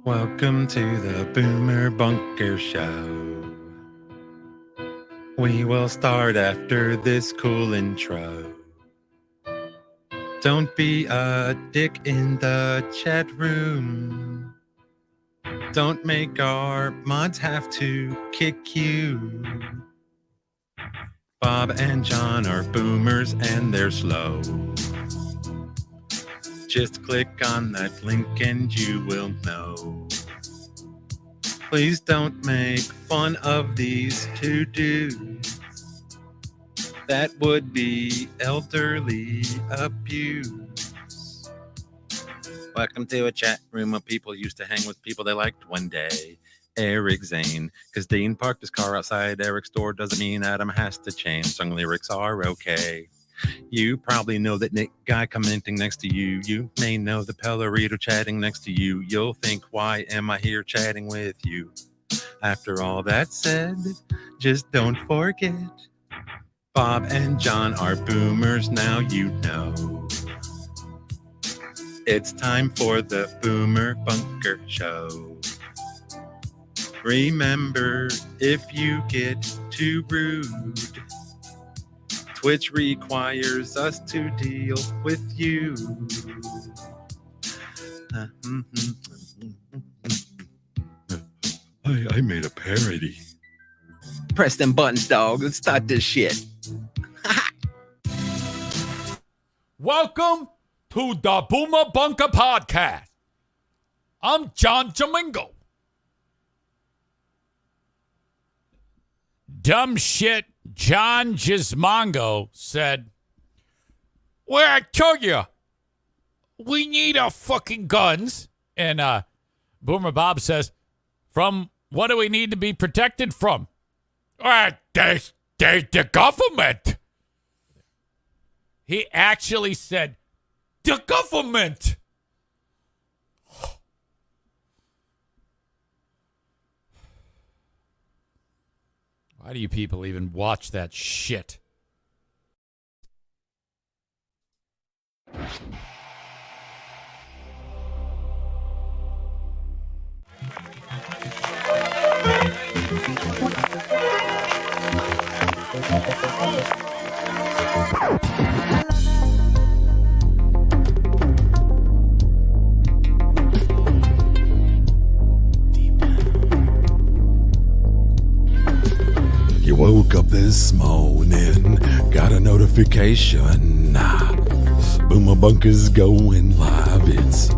Welcome to the Boomer Bunker Show. We will start after this cool intro. Don't be a dick in the chat room. Don't make our mods have to kick you. Bob and John are boomers and they're slow. Just click on that link and you will know. Please don't make fun of these two dudes. That would be elderly abuse. Welcome to a chat room where people used to hang with people they liked one day. Eric Zane, because Dean parked his car outside Eric's door doesn't mean Adam has to change. Song lyrics are okay. You probably know that Nick guy commenting next to you. You may know the Pellerito chatting next to you. You'll think, why am I here chatting with you? After all that said, just don't forget, Bob and John are boomers, now you know. It's time for the Boomer Bunker Show. Remember, if you get too rude, Twitch requires us to deal with you. I made a parody. Press them buttons, dog. Let's start this shit. Welcome to the Boomer Bunker Podcast. I'm John Jamingo. Dumb shit John Gismongo said, well, I told you, we need our fucking guns. And Boomer Bob says, from what do we need to be protected from? There's the government. He actually said, the government. Why do you people even watch that shit? You woke up this morning, got a notification. Boomer Bunker's going live. It's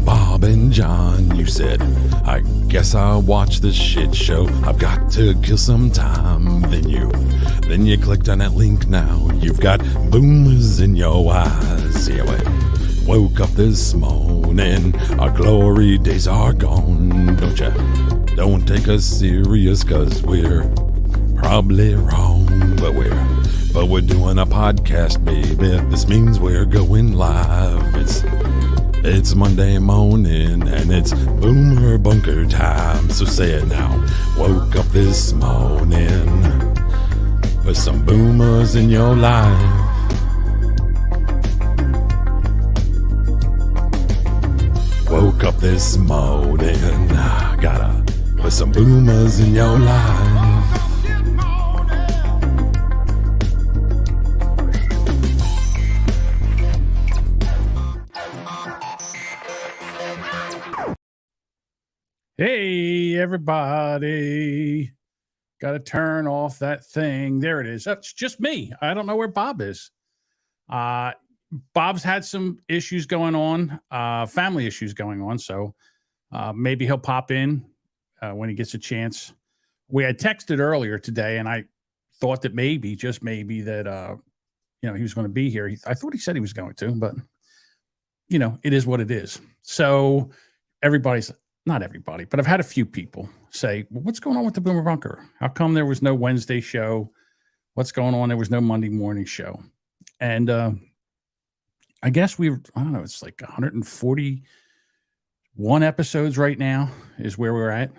Bob and John. You said, I guess I'll watch this shit show. I've got to kill some time. Then you clicked on that link now. You've got boomers in your eyes. Yeah, we woke up this morning. Our glory days are gone. Don't take us serious, cause we're probably wrong, but we're doing a podcast, baby. This means we're going live. It's Monday morning and it's Boomer Bunker time. So say it now. Woke up this morning with some boomers in your life. Woke up this morning, gotta put some boomers in your life. Hey, everybody. Got to turn off that thing. There it is. That's just me. I don't know where Bob is. Bob's had some issues going on, family issues going on. So maybe he'll pop in when he gets a chance. We had texted earlier today, and I thought that maybe, just maybe, that he was going to be here. I thought he said he was going to, but, it is what it is. So not everybody, but I've had a few people say, well, what's going on with the Boomer Bunker? How come there was no Wednesday show? What's going on? There was no Monday morning show. And I guess it's like 141 episodes right now is where we're at.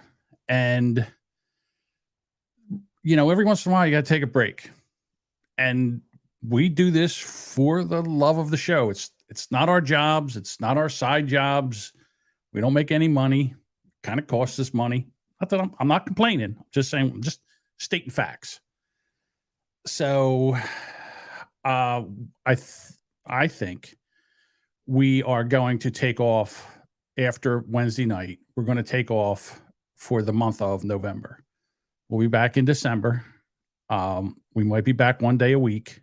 And, every once in a while you got to take a break. And we do this for the love of the show. It's not our jobs. It's not our side jobs. We don't make any money. kind of costs us money. Not that I'm not complaining. I'm just saying, I'm just stating facts. So I think we are going to take off after Wednesday night. We're going to take off for the month of November. We'll be back in December. We might be back one day a week,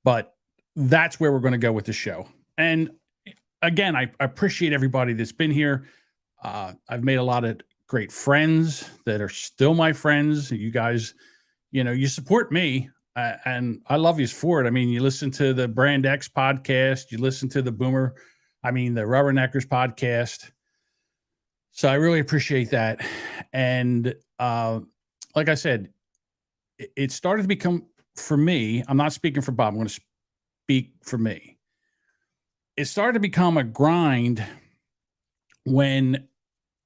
but that's where we're going to go with the show. And again, I appreciate everybody that's been here. I've made a lot of great friends that are still my friends. You guys, you support me, and I love you for it. I mean, you listen to the Brand X podcast, you listen to the the Rubberneckers podcast. So I really appreciate that. And like I said, it started to become, for me, I'm not speaking for Bob, I'm going to speak for me. It started to become a grind when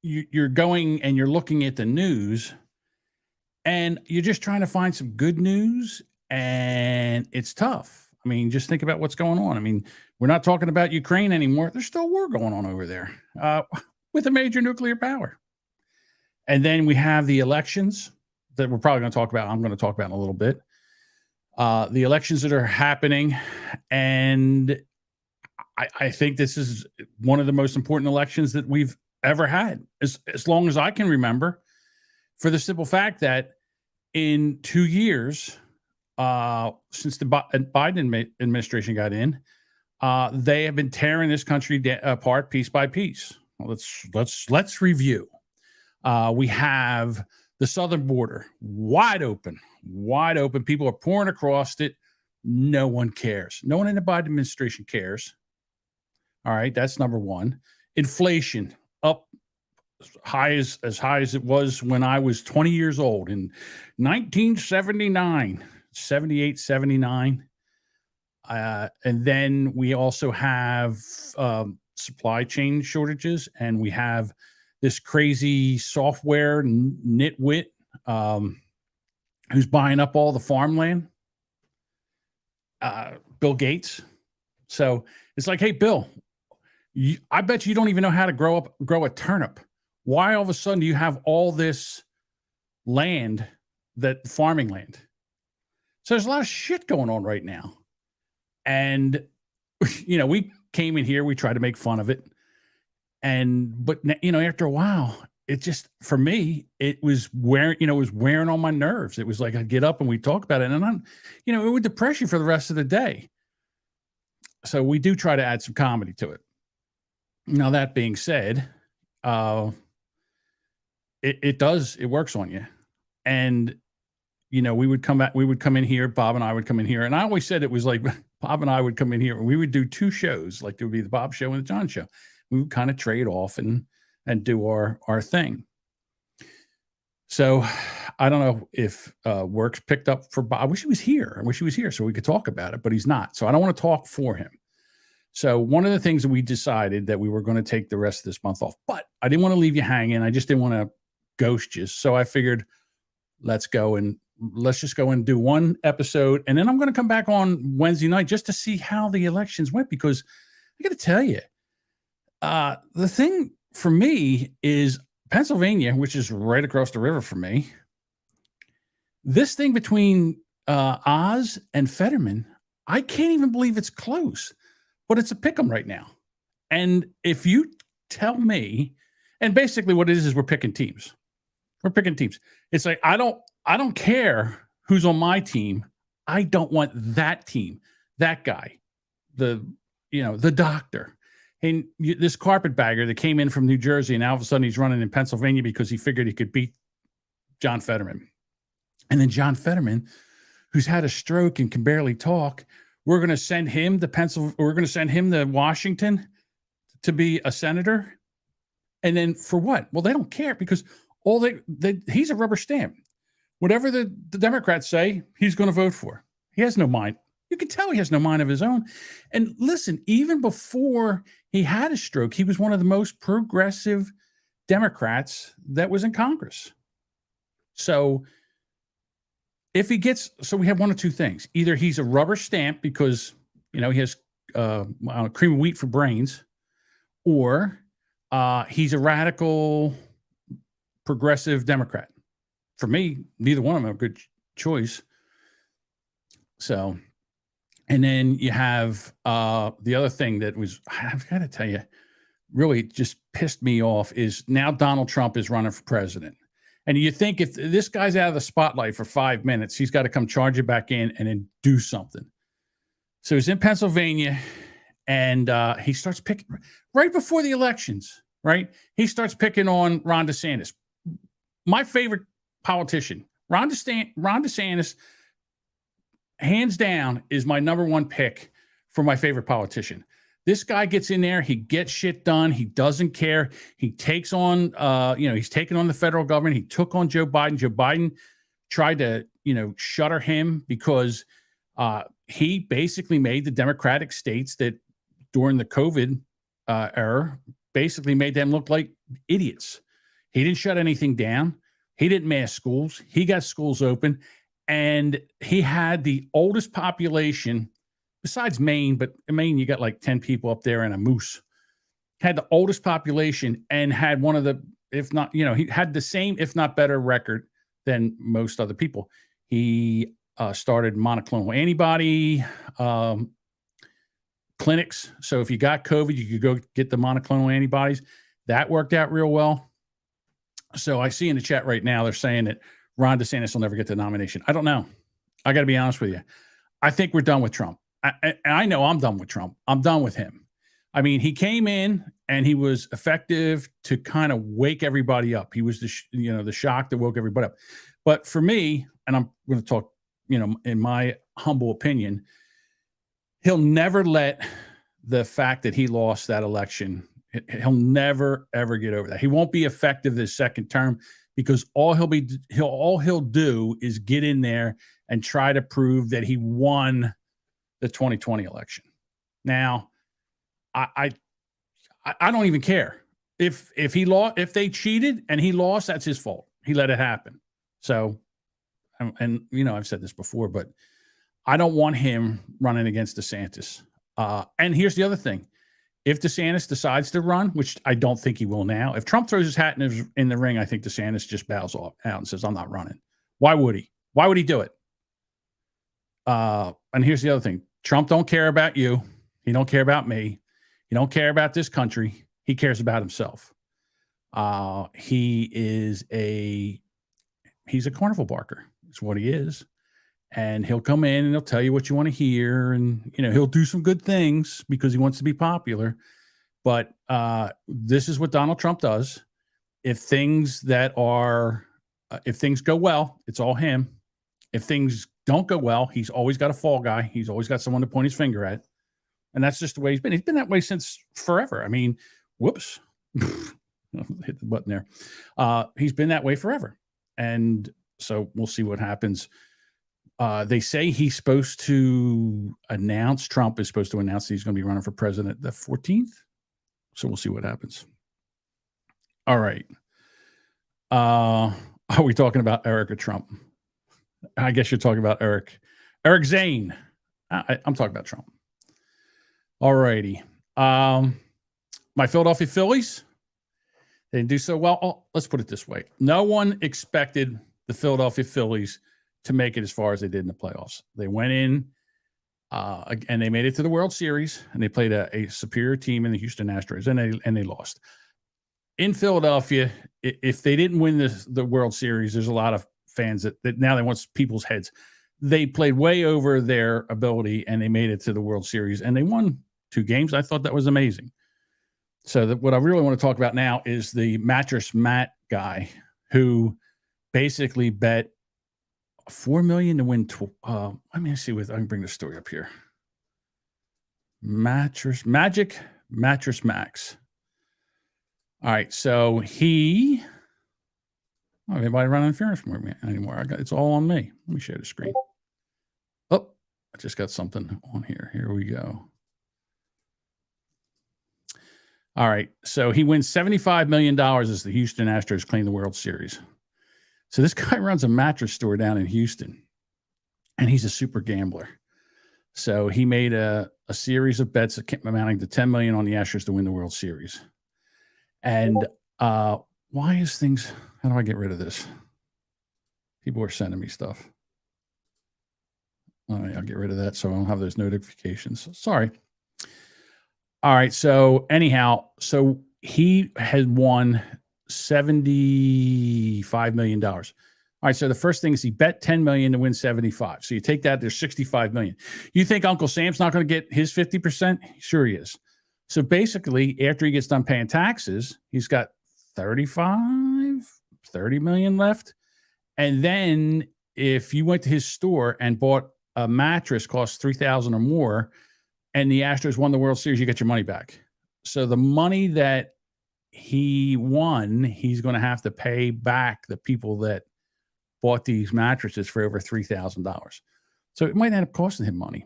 you're going and you're looking at the news and you're just trying to find some good news, and it's tough. I mean, just think about what's going on. I mean, we're not talking about Ukraine anymore. There's still war going on over there with a major nuclear power. And then we have the elections that we're probably going to talk about. I'm going to talk about in a little bit. The elections that are happening. And I think this is one of the most important elections that we've ever had, as long as I can remember, for the simple fact that in 2 years, since the Biden administration got in, they have been tearing this country apart piece by piece. Well, let's review. We have the southern border wide open. People are pouring across it. No one cares. No one in the Biden administration cares. All right, that's number one. Inflation up as high as it was when I was 20 years old in 1979, 78, 79. And then we also have supply chain shortages, and we have this crazy software nitwit who's buying up all the farmland, Bill Gates. So it's like, hey, Bill, I bet you don't even know how to grow a turnip. Why all of a sudden do you have all this land, farming land? So there's a lot of shit going on right now. And, we came in here, we tried to make fun of it. But after a while, it just, for me, it was wearing on my nerves. It was like, I'd get up and we'd talk about it, and it would depress you for the rest of the day. So we do try to add some comedy to it. Now, that being said, it works on you. And, we would come in here, Bob and I would come in here. And I always said it was like Bob and I would come in here and we would do two shows. Like there would be the Bob show and the John show. We would kind of trade off and do our thing. So I don't know if work's picked up for Bob. I wish he was here so we could talk about it, but he's not. So I don't want to talk for him. So one of the things that we decided that we were going to take the rest of this month off, but I didn't want to leave you hanging. I just didn't want to ghost you. So I figured let's just go and do one episode. And then I'm going to come back on Wednesday night just to see how the elections went, because I got to tell you, the thing for me is Pennsylvania, which is right across the river from me. This thing between Oz and Fetterman, I can't even believe it's close. But it's a pick'em right now. And if you tell me, and basically what it is we're picking teams. We're picking teams. It's like, I don't care who's on my team. I don't want that team, that guy, the doctor. And this carpetbagger that came in from New Jersey, and all of a sudden he's running in Pennsylvania because he figured he could beat John Fetterman. And then John Fetterman, who's had a stroke and can barely talk, we're going to send him to Washington to be a senator. And then for what? Well, they don't care, because he's a rubber stamp. Whatever the Democrats say, he's going to vote for. He has no mind. You can tell he has no mind of his own. And listen, even before he had a stroke, he was one of the most progressive Democrats that was in Congress. So we have one of two things. Either he's a rubber stamp because, he has cream of wheat for brains, or he's a radical progressive Democrat. For me, neither one of them are a good choice. So, and then you have the other thing that was, I've got to tell you, really just pissed me off is now Donald Trump is running for president. And you think if this guy's out of the spotlight for 5 minutes, he's got to come charge it back in and then do something. So he's in Pennsylvania and he starts picking right before the elections, right? He starts picking on Ron DeSantis. My favorite politician, Ron DeSantis, hands down, is my number one pick for my favorite politician. This guy gets in there. He gets shit done. He doesn't care. He takes on, he's taken on the federal government. He took on Joe Biden. Joe Biden tried to, shutter him because he basically made the Democratic states that during the COVID era basically made them look like idiots. He didn't shut anything down. He didn't mask schools. He got schools open. And he had the oldest population besides Maine, but in Maine, you got like 10 people up there and a moose. Had the oldest population and had one of the, if not, he had the same, if not better record than most other people. He started monoclonal antibody clinics. So if you got COVID, you could go get the monoclonal antibodies. That worked out real well. So I see in the chat right now, they're saying that Ron DeSantis will never get the nomination. I don't know. I got to be honest with you. I think we're done with Trump. I know I'm done with Trump. I'm done with him. I mean, he came in and he was effective to kind of wake everybody up. He was the shock that woke everybody up. But for me, and I'm going to talk, in my humble opinion, he'll never let the fact that he lost that election. He'll never, ever get over that. He won't be effective this second term because all he'll do is get in there and try to prove that he won the 2020 election. Now, I don't even care if he lost. If they cheated and he lost, that's his fault. He let it happen. So, and I've said this before, but I don't want him running against DeSantis. And here's the other thing: if DeSantis decides to run, which I don't think he will now, if Trump throws his hat in the ring, I think DeSantis just bows out and says, "I'm not running." Why would he? Why would he do it? And here's the other thing. Trump don't care about you. He don't care about me. He don't care about this country. He cares about himself. He's a carnival barker. It's what he is. And he'll come in and he'll tell you what you want to hear. And, he'll do some good things because he wants to be popular. But this is what Donald Trump does. If things go well, it's all him. If things don't go well, he's always got a fall guy. He's always got someone to point his finger at. And that's just the way he's been. He's been that way since forever. I mean, whoops. Hit the button there. He's been that way forever. And so we'll see what happens. They say Trump is supposed to announce that he's going to be running for president the 14th. So we'll see what happens. All right. Are we talking about Eric or Trump? I guess you're talking about Eric Zane. I'm talking about Trump. All righty. My Philadelphia Phillies, they didn't do so well. Oh, let's put it this way. No one expected the Philadelphia Phillies to make it as far as they did in the playoffs. They went in and they made it to the World Series, and they played a superior team in the Houston Astros, and they lost. In Philadelphia, if they didn't win the World Series, there's a lot of fans that now they want people's heads. They played way over their ability, and they made it to the World Series, and they won 2 games. I thought that was amazing. So what I really want to talk about now is the Mattress Matt guy who basically bet $4 million to win. Let me see if I can bring the story up here. Mattress Max. All right, so he. I don't have anybody running interference for me anymore. It's all on me. Let me share the screen. Oh, I just got something on here. Here we go. All right, so he wins $75 million as the Houston Astros claim the World Series. So this guy runs a mattress store down in Houston, and he's a super gambler. So he made a series of bets amounting to $10 million on the Astros to win the World Series. And why is things How do I get rid of this? People are sending me stuff. All right, I'll get rid of that so I don't have those notifications. Sorry. All right. So anyhow, so he had won $75 million. All right. So the first thing is he bet 10 million to win 75. So you take that, there's 65 million. You think Uncle Sam's not going to get his 50%? Sure he is. So basically, after he gets done paying taxes, he's got 30 million left. And then if you went to his store and bought a mattress cost $3,000 or more, and the Astros won the World Series, you get your money back. So the money that he won, he's going to have to pay back the people that bought these mattresses for over $3,000. So it might end up costing him money.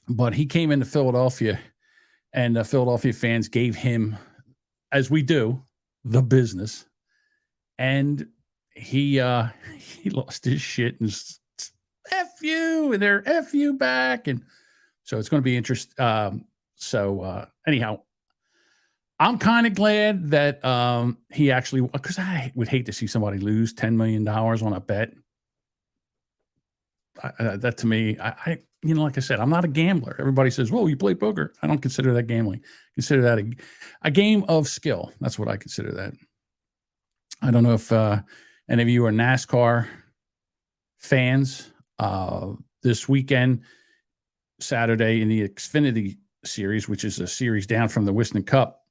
But he came into Philadelphia, and the Philadelphia fans gave him, as we do, the business. And he lost his shit and F you, and they're F you back. And so it's going to be interesting. Anyhow, I'm kind of glad that he actually, because I would hate to see somebody lose $10 million on a bet. That to me, I like I said, I'm not a gambler. Everybody says, well, you play poker. I don't consider that gambling. Consider that a game of skill. That's what I consider that. I don't know if any of you are NASCAR fans. This weekend, Saturday, in the Xfinity Series, which is a series down from the Wisconsin Cup,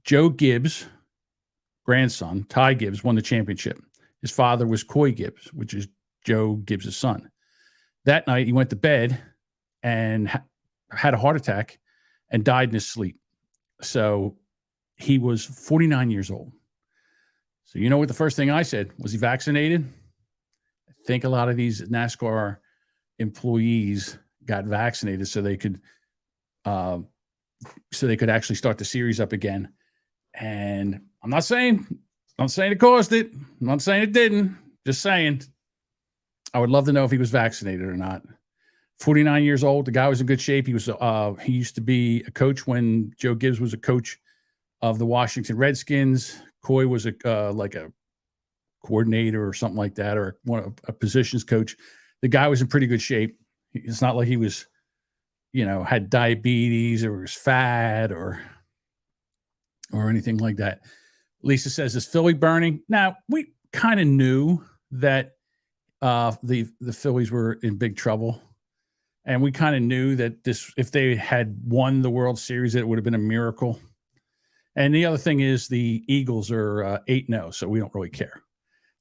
Joe Gibbs' grandson, Ty Gibbs, won the championship. His father was Coy Gibbs, which is Joe Gibbs' son. That night, he went to bed and had a heart attack and died in his sleep. So he was 49 years old. So you know what the first thing I said? Was he vaccinated? I think a lot of these NASCAR employees got vaccinated so they could actually start the series up again. And I'm not saying it caused it. I'm not saying it didn't. Just saying. I would love to know if he was vaccinated or not. 49 years old. The guy was in good shape. He used to be a coach when Joe Gibbs was a coach of the Washington Redskins. Coy was a coordinator or something like that, or a positions coach. The guy was in pretty good shape. It's not like he was, had diabetes or was fat or anything like that. Lisa says, is Philly burning? Now, we kind of knew that the Phillies were in big trouble. And we kind of knew that if they had won the World Series, it would have been a miracle. And the other thing is the Eagles are 8-0, so we don't really care.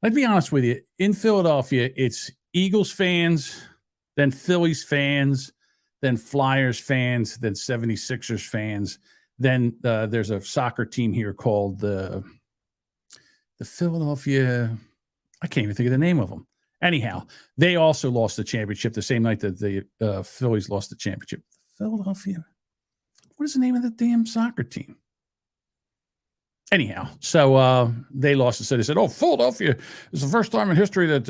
Let's be honest with you. In Philadelphia, it's Eagles fans, then Phillies fans, then Flyers fans, then 76ers fans. Then there's a soccer team here called the Philadelphia. I can't even think of the name of them. Anyhow, they also lost the championship the same night that the Phillies lost the championship. Philadelphia. What is the name of the damn soccer team? Anyhow, so they lost. So they said, Philadelphia is the first time in history that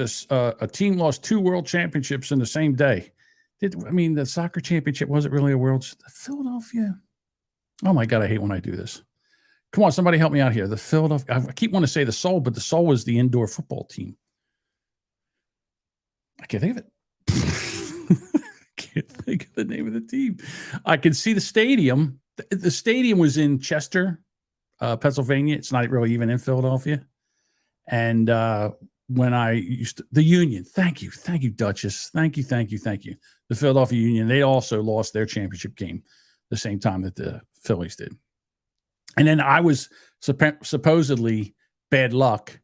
a team lost 2 world championships in the same day. The soccer championship wasn't really a world. Philadelphia. Oh, my God, I hate when I do this. Come on, somebody help me out here. The Philadelphia. I keep wanting to say the Soul, but the Soul was the indoor football team. I can't think of it. Can't think of the name of the team. I can see the stadium. The stadium was in Chester, Pennsylvania. It's not really even in Philadelphia. And when I used to, the Union, thank you, Duchess. Thank you. The Philadelphia Union, they also lost their championship game the same time that the Phillies did. And then I was supposedly bad luck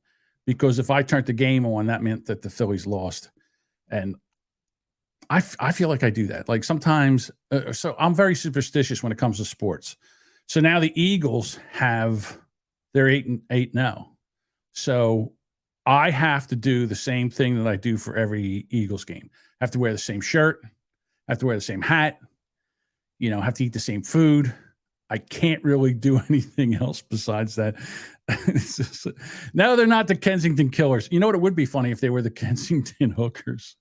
because if I turned the game on, that meant that the Phillies lost. And I feel like I do that. Like sometimes, so I'm very superstitious when it comes to sports. So now the Eagles they're 8-8 now. So I have to do the same thing that I do for every Eagles game. I have to wear the same shirt. I have to wear the same hat. Have to eat the same food. I can't really do anything else besides that. No, they're not the Kensington Killers. You know what? It would be funny if they were the Kensington Hookers.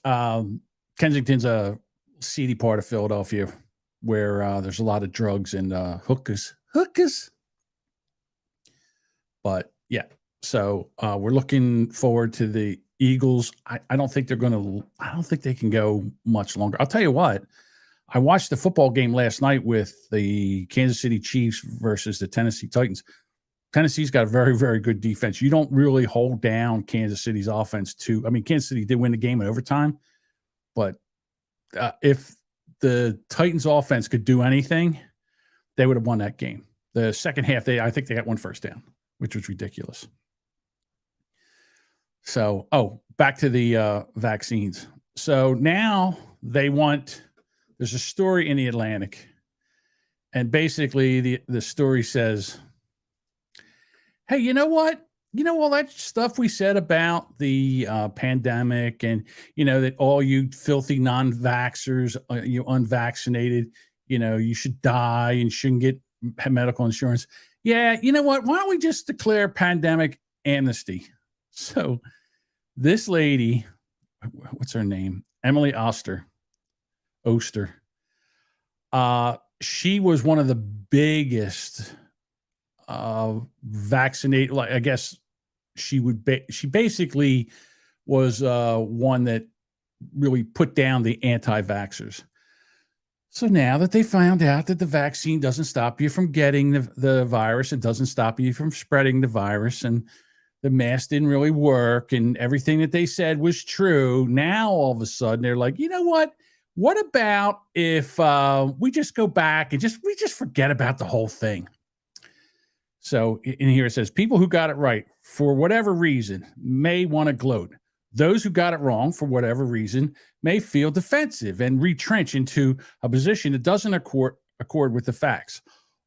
Kensington's a seedy part of Philadelphia where there's a lot of drugs and hookers. But yeah, so we're looking forward to the Eagles. I don't think I don't think they can go much longer. I'll tell you what, I watched the football game last night with the Kansas City Chiefs versus the Tennessee Titans. Tennessee's got a very, very good defense. You don't really hold down Kansas City's offense Kansas City did win the game in overtime, but if the Titans offense could do anything, they would have won that game. The second half, I think they got one first down, which was ridiculous. So, back to the vaccines. So now there's a story in the Atlantic, and basically the story says, hey, you know what? You know all that stuff we said about the pandemic and, that all you filthy non-vaxxers, you unvaccinated, you should die and shouldn't get medical insurance. Yeah, you know what? Why don't we just declare pandemic amnesty? So this lady, what's her name? Emily Oster. She was one of the biggest vaccinated. Like, I guess she basically was one that really put down the anti-vaxxers. So now that they found out that the vaccine doesn't stop you from getting the virus, it doesn't stop you from spreading the virus, and the mask didn't really work, and everything that they said was true, now all of a sudden they're like, you know what? What about if we just go back and we just forget about the whole thing? So in here it says, people who got it right for whatever reason may want to gloat. Those who got it wrong for whatever reason may feel defensive and retrench into a position that doesn't accord with the facts.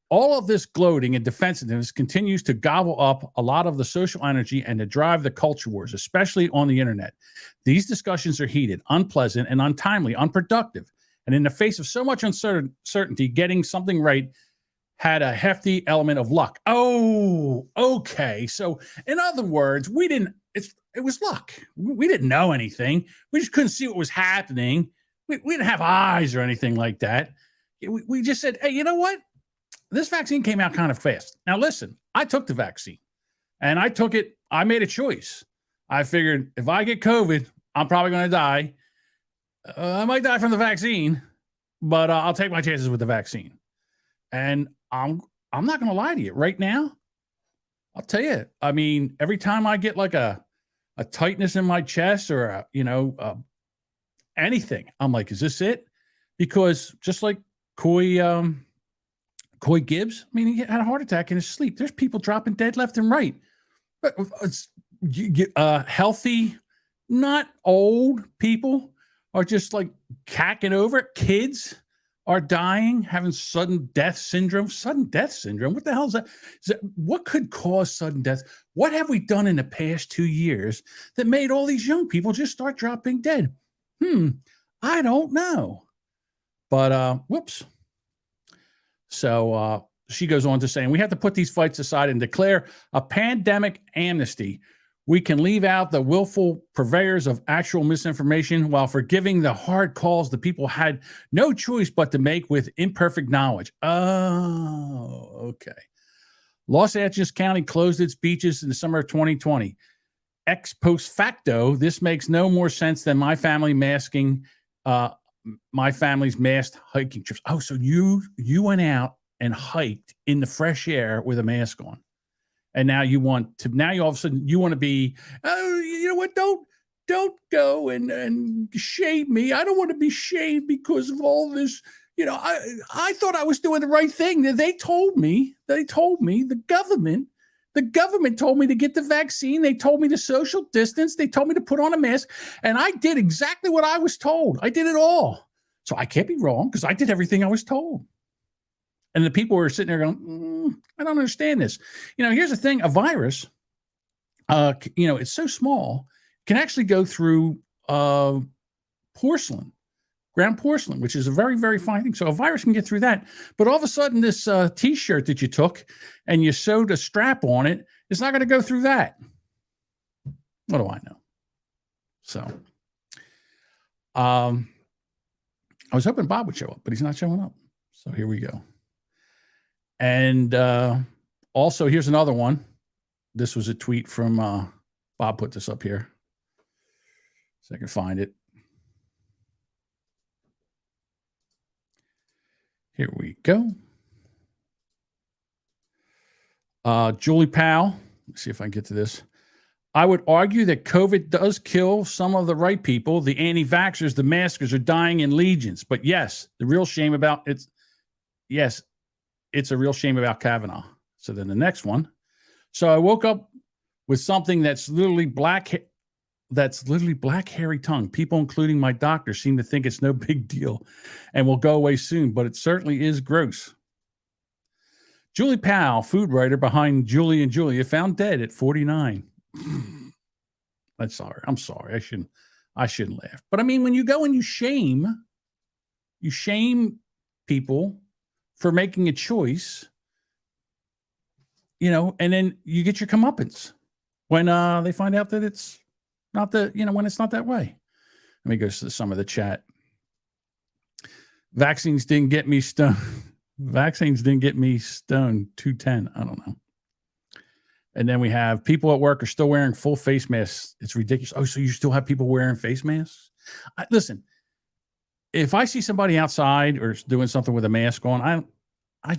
All of this gloating and defensiveness continues to gobble up a lot of the social energy and to drive the culture wars, especially on the internet. These discussions are heated, unpleasant, and untimely, unproductive. And in the face of so much uncertainty, getting something right had a hefty element of luck. Oh, okay. So in other words, it was luck. We didn't know anything. We just couldn't see what was happening. We didn't have eyes or anything like that. We just said, hey, you know what? This vaccine came out kind of fast. Now, listen, I took the vaccine and I made a choice. I figured if I get COVID, I'm probably going to die. I might die from the vaccine, but I'll take my chances with the vaccine. And I'm not going to lie to you right now. I'll tell you, every time I get like a tightness in my chest or anything, I'm like, is this it? Because just like Coy Gibbs, he had a heart attack in his sleep. There's people dropping dead left and right. But healthy, not old people are just like cacking over it. Kids are dying, having sudden death syndrome. Sudden death syndrome? What the hell is that? What could cause sudden death? What have we done in the past 2 years that made all these young people just start dropping dead? I don't know. But, whoops. So she goes on to say, we have to put these fights aside and declare a pandemic amnesty. We can leave out the willful purveyors of actual misinformation while forgiving the hard calls the people had no choice but to make with imperfect knowledge. Oh, okay. Los Angeles County closed its beaches in the summer of 2020. Ex post facto, this makes no more sense than my family's masked hiking trips. Oh, so you went out and hiked in the fresh air with a mask on. And now you all of a sudden you want to be, oh, you know what? Don't go and shame me. I don't want to be shamed because of all this. I thought I was doing the right thing. They told me, the government told me to get the vaccine. They told me to social distance. They told me to put on a mask. And I did exactly what I was told. I did it all. So I can't be wrong because I did everything I was told. And the people were sitting there going, I don't understand this. Here's the thing. A virus, it's so small, can actually go through porcelain, ground porcelain, which is a very, very fine thing. So a virus can get through that. But all of a sudden, this T-shirt that you took and you sewed a strap on it, it's not going to go through that. What do I know? So I was hoping Bob would show up, but he's not showing up. So here we go. And also, here's another one. this was a tweet from Bob. Put this up here so I can find it. Here we go. Julie Powell. Let's see if I can get to this. I would argue that COVID does kill some of the right people. The anti-vaxxers, the maskers are dying in legions. But yes, the real shame about it's a real shame about Kavanaugh. So then the next one. So I woke up with something that's literally black hairy tongue. People, including my doctor, seem to think it's no big deal and will go away soon, but it certainly is gross. Julie Powell, food writer behind Julie and Julia, found dead at 49. I'm sorry. I shouldn't laugh. But I mean, when you go and you shame people for making a choice, and then you get your comeuppance when they find out that it's not when it's not that way. Let me go to some of the chat. Vaccines didn't get me stoned. 210. I don't know. And then we have people at work are still wearing full face masks. It's ridiculous. Oh, so you still have people wearing face masks? Listen, if I see somebody outside or doing something with a mask on, I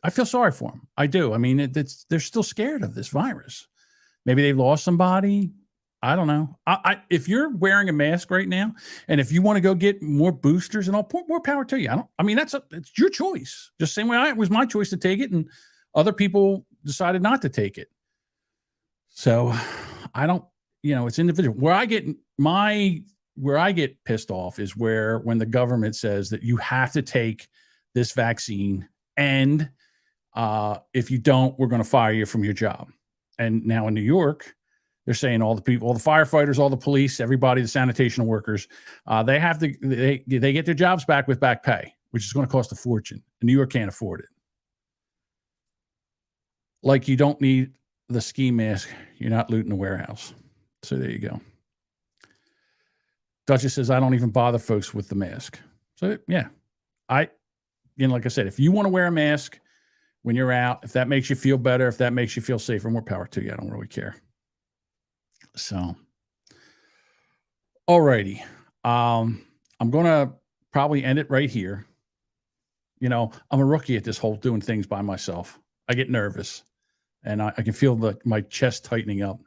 feel sorry for them. I do. I mean, they're still scared of this virus. Maybe they've lost somebody. I don't know. If you're wearing a mask right now, and if you want to go get more boosters and all, more power to you. It's your choice. Just the same way it was my choice to take it, and other people decided not to take it. So I don't, it's individual. Where I get pissed off is when the government says that you have to take this vaccine, and if you don't, we're going to fire you from your job. And now in New York, they're saying all the people, all the firefighters, all the police, everybody, the sanitation workers, they get their jobs back with back pay, which is going to cost a fortune. And New York can't afford it. Like, you don't need the ski mask. You're not looting a warehouse. So there you go. Duchess says, I don't even bother folks with the mask. So yeah, like I said, if you want to wear a mask when you're out, if that makes you feel better, if that makes you feel safer, more power to you. I don't really care. So, alrighty. I'm going to probably end it right here. I'm a rookie at this whole doing things by myself. I get nervous, and I can feel my chest tightening up.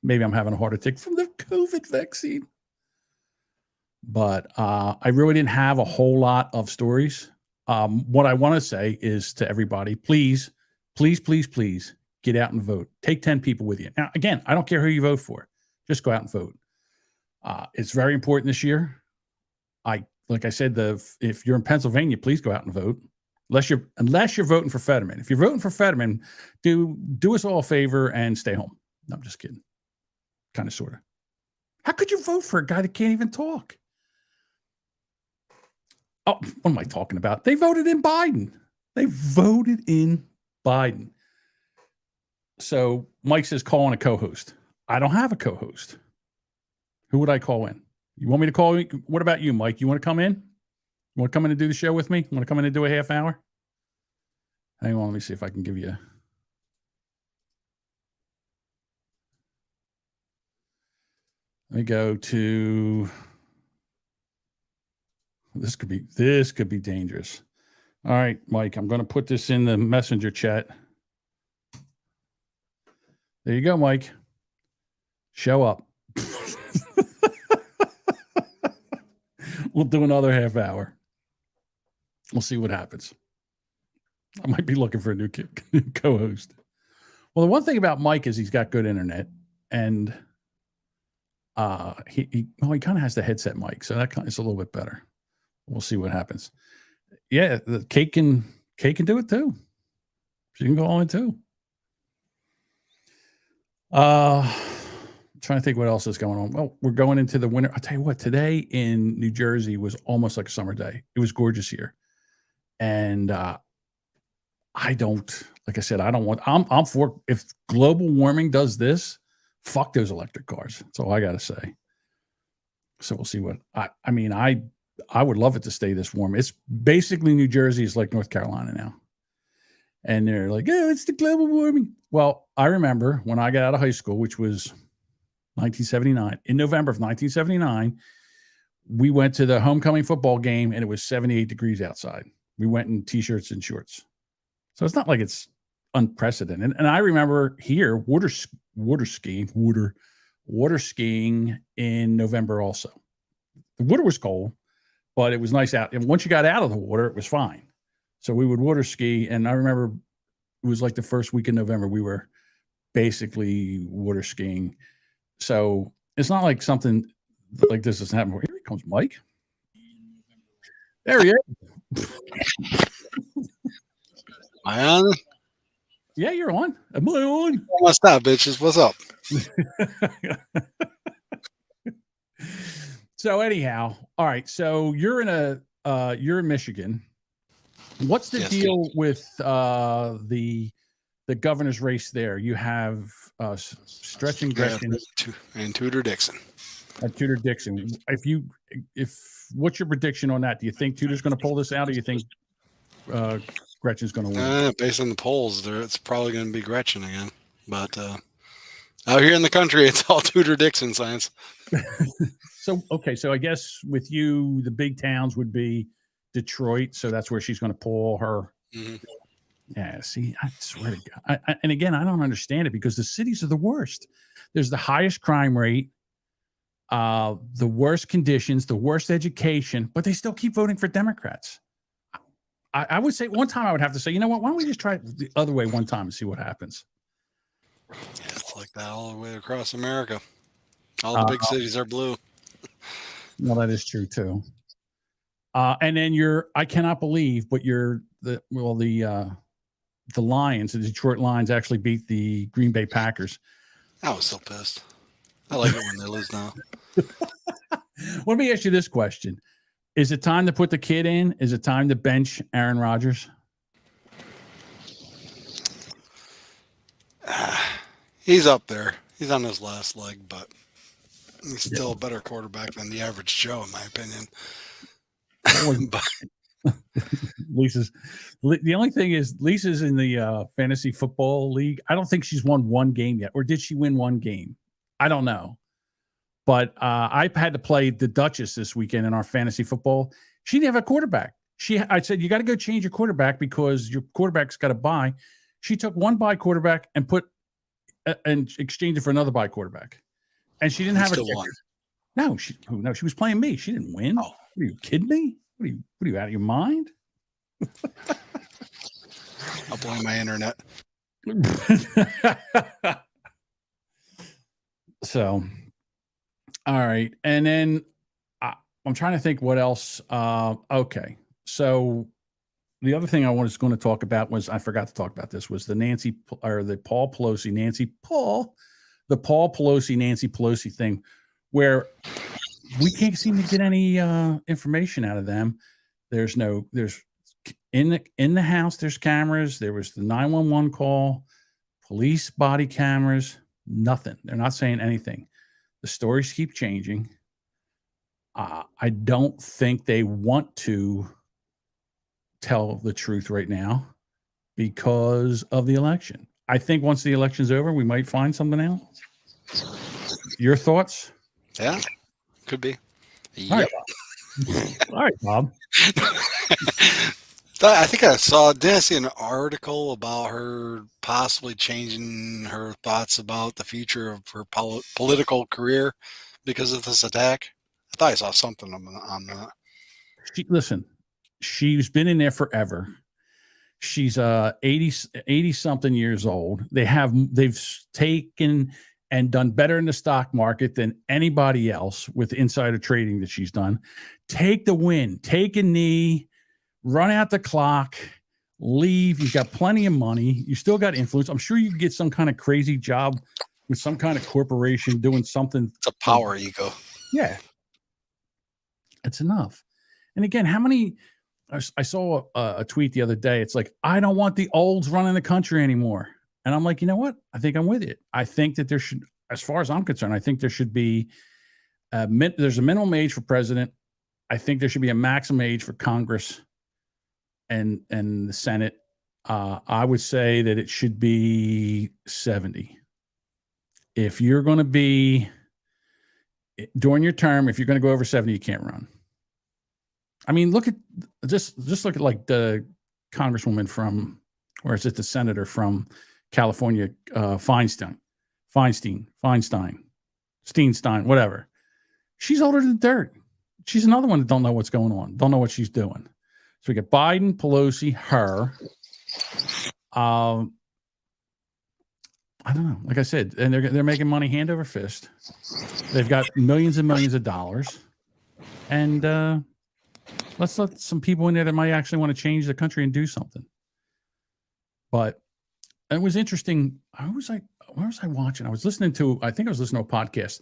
Maybe I'm having a heart attack from the COVID vaccine. But I really didn't have a whole lot of stories. What I want to say is to everybody, please, please, please, please get out and vote. Take 10 people with you. Now, again, I don't care who you vote for. Just go out and vote. It's very important this year. Like I said, if you're in Pennsylvania, please go out and vote. Unless you're voting for Fetterman. If you're voting for Fetterman, do us all a favor and stay home. No, I'm just kidding. Kind of, sort of. How could you vote for a guy that can't even talk? Oh, what am I talking about? They voted in Biden. So Mike says, call in a co-host. I don't have a co-host. Who would I call in? You want me to call? What about you, Mike? You want to come in? You want to come in and do the show with me? You want to come in and do a half hour? Hang on, let me see if I can give you. Let me go to. This could be dangerous. All right, Mike, I'm going to put this in the messenger chat. There you go, Mike. Show up. We'll do another half hour. We'll see what happens. I might be looking for a new co-host. Well, the one thing about Mike is he's got good internet, and he kind of has the headset mic, so it's a little bit better. We'll see what happens. Yeah, the Kate can do it too. She can go on too. Trying to think what else is going on. Well, we're going into the winter. I'll tell you what, today in New Jersey was almost like a summer day. It was gorgeous here. And I'm for, if global warming does this, fuck those electric cars. That's all I got to say. So we'll see what, I would love it to stay this warm. It's basically New Jersey is like North Carolina now. And they're like, oh, it's the global warming. Well, I remember when I got out of high school, which was 1979, in November of 1979, we went to the homecoming football game and it was 78 degrees outside. We went in t-shirts and shorts. So it's not like it's unprecedented. And I remember here water skiing in November also. The water was cold, but it was nice out. And once you got out of the water, it was fine. So we would water ski. And I remember it was like the first week in November, we were basically water skiing. So it's not like something like this has happened. Here comes Mike. There he is. Am I on? Yeah, you're on. Am I on? What's up, bitches? What's up? So anyhow, all right. So you're in Michigan. What's the Yes, deal with the governor's race there? You have Stretch and Gretchen And Tudor Dixon. at Tudor Dixon. If what's your prediction on that? Do you think Tudor's going to pull this out, or you think Gretchen's going to win? Based on the polls, it's probably going to be Gretchen again. But out here in the country, it's all Tudor Dixon science. So I guess with you, the big towns would be Detroit. So that's where she's going to pull her. Mm-hmm. Yeah. See, I swear to God. And again, I don't understand it because the cities are the worst. There's the highest crime rate, the worst conditions, the worst education, but they still keep voting for Democrats. I would say one time I would have to say, you know what? Why don't we just try it the other way one time and see what happens? Yeah, it's like that all the way across America. All the big cities are blue. Well, that is true too. And then I cannot believe, but the Lions, the Detroit Lions actually beat the Green Bay Packers. I was so pissed. I like it when they lose now. Let me ask you this question. Is it time to put the kid in? Is it time to bench Aaron Rodgers? He's up there. He's on his last leg, but he's still a better quarterback than the average Joe, in my opinion. The only thing is Lisa's in the fantasy football league. I don't think she's won one game yet. Or did she win one game? I don't know. But I had to play the Duchess this weekend in our fantasy football. She didn't have a quarterback. I said, you got to go change your quarterback because your quarterback's got to buy. She took one buy quarterback and and exchanged it for another buy quarterback. And she didn't have a kicker. No, she was playing me. She didn't win. Oh. Are you kidding me? What are you out of your mind? I'll blame my internet. So, all right. And then I'm trying to think what else. Okay. So the other thing I was going to talk about I forgot to talk about this, was the Paul Pelosi, Nancy Pelosi thing, where we can't seem to get any information out of them. There's in the house, there's cameras. There was the 911 call, police body cameras, nothing. They're not saying anything. The stories keep changing. I don't think they want to tell the truth right now because of the election. I think once the election's over, we might find something else. Your thoughts? Yeah, could be. All right, all right, Bob. I think didn't I see an article about her possibly changing her thoughts about the future of her political career because of this attack? I thought I saw something on that. Listen, she's been in there forever. She's 80 something years old. They've taken and done better in the stock market than anybody else with insider trading that she's done. Take the win, take a knee, run out the clock, leave. You've got plenty of money. You still got influence. I'm sure you can get some kind of crazy job with some kind of corporation doing something. It's a power ego. Yeah. It's enough. And again, I saw a tweet the other day. It's like, I don't want the olds running the country anymore. And I'm like, you know what? I think I'm with it. I think that there should, as far as I'm concerned, I think there should be, there's a minimum age for president. I think there should be a maximum age for Congress and the Senate. I would say that it should be 70. If you're going to be during your term, if you're going to go over 70, you can't run. I mean, look at just look at like the congresswoman from, or is it the senator from California, Feinstein, whatever. She's older than dirt. She's another one that don't know what's going on, don't know what she's doing. So we get Biden, Pelosi, her. I don't know. Like I said, and they're making money hand over fist. They've got millions and millions of dollars, and let's let some people in there that might actually want to change the country and do something. But it was interesting. I was like, where was I watching? I was listening to, I think I was listening to a podcast.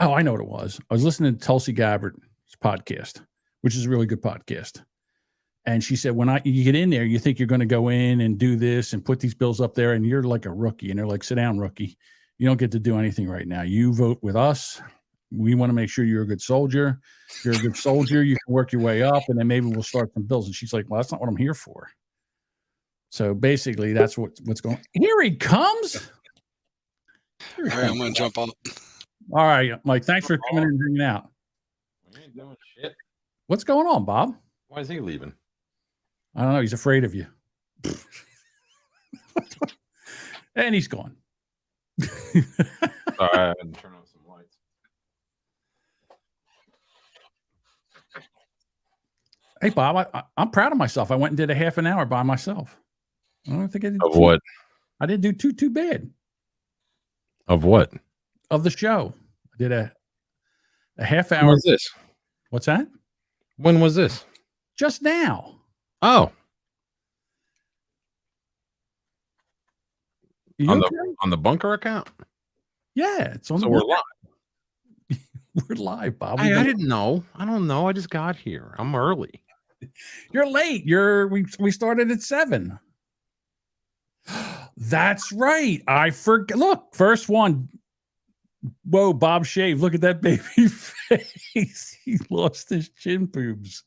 Oh, I know what it was. I was listening to Tulsi Gabbard's podcast, which is a really good podcast. And she said, when you get in there, you think you're going to go in and do this and put these bills up there, and you're like a rookie. And they're like, sit down, rookie. You don't get to do anything right now. You vote with us. We want to make sure you're a good soldier. If you're a good soldier, you can work your way up, and then maybe we'll start some bills. And she's like, well, that's not what I'm here for. So basically, that's what's going on. Here he comes. All right, I'm going to jump on. All right, Mike, thanks for coming in and hanging out. We ain't doing shit. What's going on, Bob? Why is he leaving? I don't know. He's afraid of you. And he's gone. Sorry, I had to turn on some lights. Hey, Bob, I'm proud of myself. I went and did a half an hour by myself. I don't think I did. Of what? I didn't do too bad. Of what? Of the show. I did a half When hour. was this? What's that? When was this? Just now. Oh, You on okay? on the bunker account. Yeah, it's on So the we're board. live. We're live, Bob. I didn't know. I don't know. I just got here. I'm early. You're late. We started at 7. That's right. I forgot. Look, first one. Whoa, Bob shaved. Look at that baby face. He lost his chin boobs.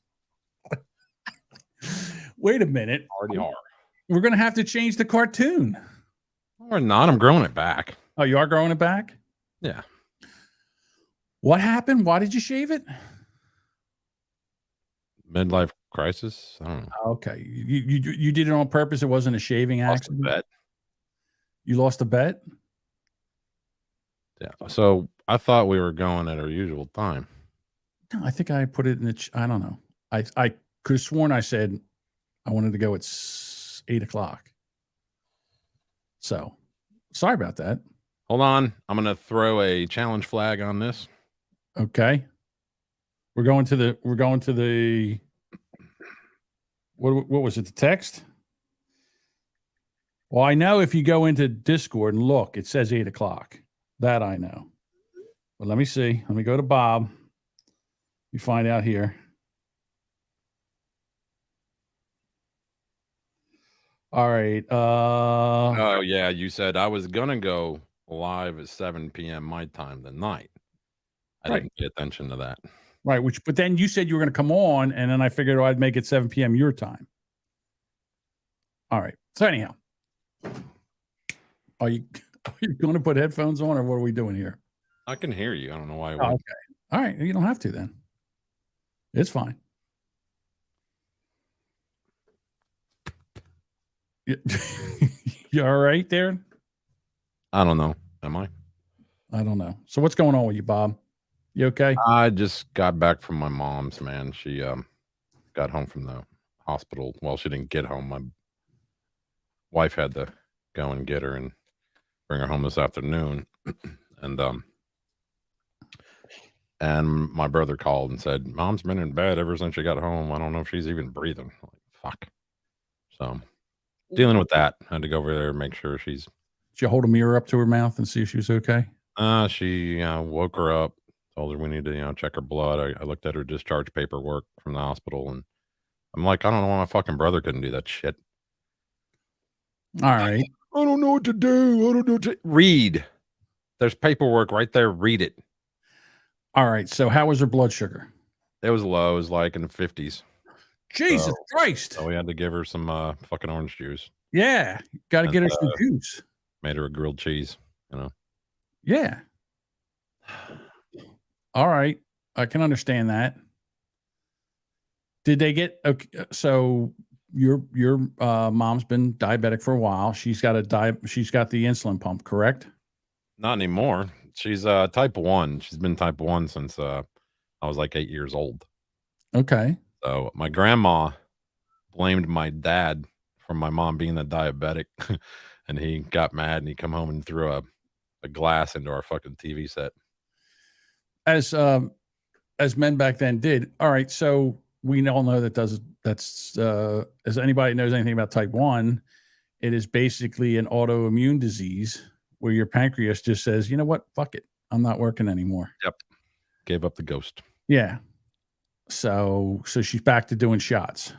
Wait a minute. Already are. We're going to have to change the cartoon. Or not. I'm growing it back. Oh, you are growing it back? Yeah. What happened? Why did you shave it? Midlife crisis. I don't know. Okay. You did it on purpose. It wasn't a shaving Lost a accident. bet. You lost a bet? Yeah. So I thought we were going at our usual time. No, I think I put it in I don't know. I could have sworn I said I wanted to go at 8 o'clock. So sorry about that. Hold on. I'm going to throw a challenge flag on this. Okay. We're going to the what was it? The text? Well, I know if you go into Discord and look, it says 8 o'clock. That I know. But let me see. Let me go to Bob. You find out here. All right. Oh, yeah. You said I was going to go live at 7 p.m. my time tonight. I Right. didn't pay attention to that. Right. But then you said you were going to come on, and then I figured I'd make it 7 p.m. your time. All right. So anyhow, are you going to put headphones on, or what are we doing here? I can hear you. I don't know why. Oh, okay. All right. You don't have to then. It's fine. You all right there? I don't know. Am I? I don't know. So what's going on with you, Bob? You okay? I just got back from my mom's, man. She got home from the hospital. Well, she didn't get home. My wife had to go and get her and bring her home this afternoon. And my brother called and said, Mom's been in bed ever since she got home. I don't know if she's even breathing. I'm like, fuck. So dealing with that. I had to go over there and make sure she's. Did you hold a mirror up to her mouth and see if she was okay? She woke her up, told her we need to, check her blood. I looked at her discharge paperwork from the hospital, and I'm like, I don't know why my fucking brother couldn't do that shit. All right. I don't know what to do. I don't know what to read. There's paperwork right there. Read it. All right. So how was her blood sugar? It was low. It was like in the 50s. Jesus Christ. So we had to give her some fucking orange juice. Yeah, got to And, get her some juice. made her a grilled cheese. Yeah. All right, I can understand that. Did they get okay? So your mom's been diabetic for a while. She's got she's got the insulin pump, correct? Not anymore. She's type 1. She's been type 1 since I was like 8 years old. Okay. So my grandma blamed my dad for my mom being a diabetic, and he got mad and he come home and threw a glass into our fucking TV set. As men back then did. All right, so we all know that's as anybody knows anything about type 1, it is basically an autoimmune disease where your pancreas just says, you know what, fuck it, I'm not working anymore. Yep. Gave up the ghost. Yeah. So she's back to doing shots.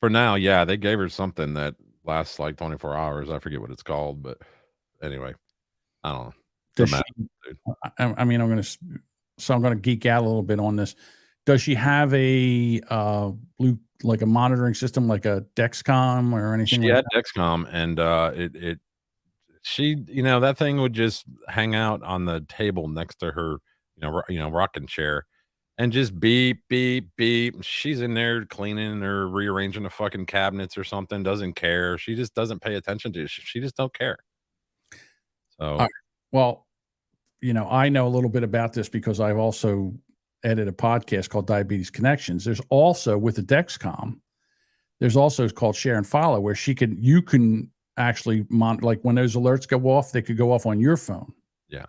For now, yeah, they gave her something that lasts like 24 hours. I forget what it's called, but anyway, I don't know. Does she, I mean, I'm going to geek out a little bit on this. Does she have a like a monitoring system, like a Dexcom or anything? She like had Dexcom, and she, that thing would just hang out on the table next to her, rocking chair, and just beep, beep, beep. She's in there cleaning or rearranging the fucking cabinets or something. Doesn't care. She just doesn't pay attention to it. She just don't care. So, well, I know a little bit about this because I've also edited a podcast called Diabetes Connections. There's also, with the Dexcom, there's also called Share and Follow, where you can actually like when those alerts go off, they could go off on your phone. Yeah.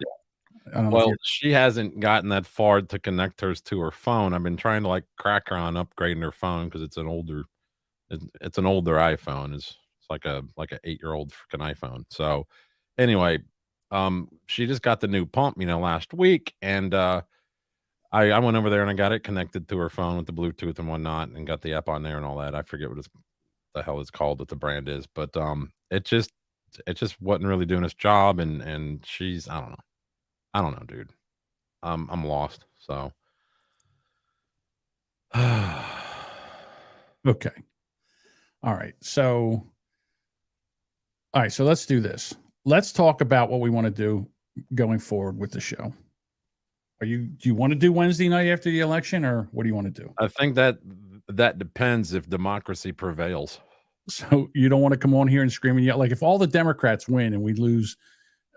Well, she hasn't gotten that far to connect hers to her phone. I've been trying to like crack her on upgrading her phone because it's an older iPhone. It's like a 8-year-old freaking iPhone. So anyway, she just got the new pump, last week, and I went over there and I got it connected to her phone with the Bluetooth and whatnot, and got the app on there and all that. I forget what the hell it's called, what the brand is, but it just wasn't really doing its job, and she's I don't know, dude. I'm lost. So okay. All right. So let's do this. Let's talk about what we want to do going forward with the show. Do you want to do Wednesday night after the election, or what do you want to do? I think that depends if democracy prevails. So you don't want to come on here and scream and yell, like if all the Democrats win and we lose,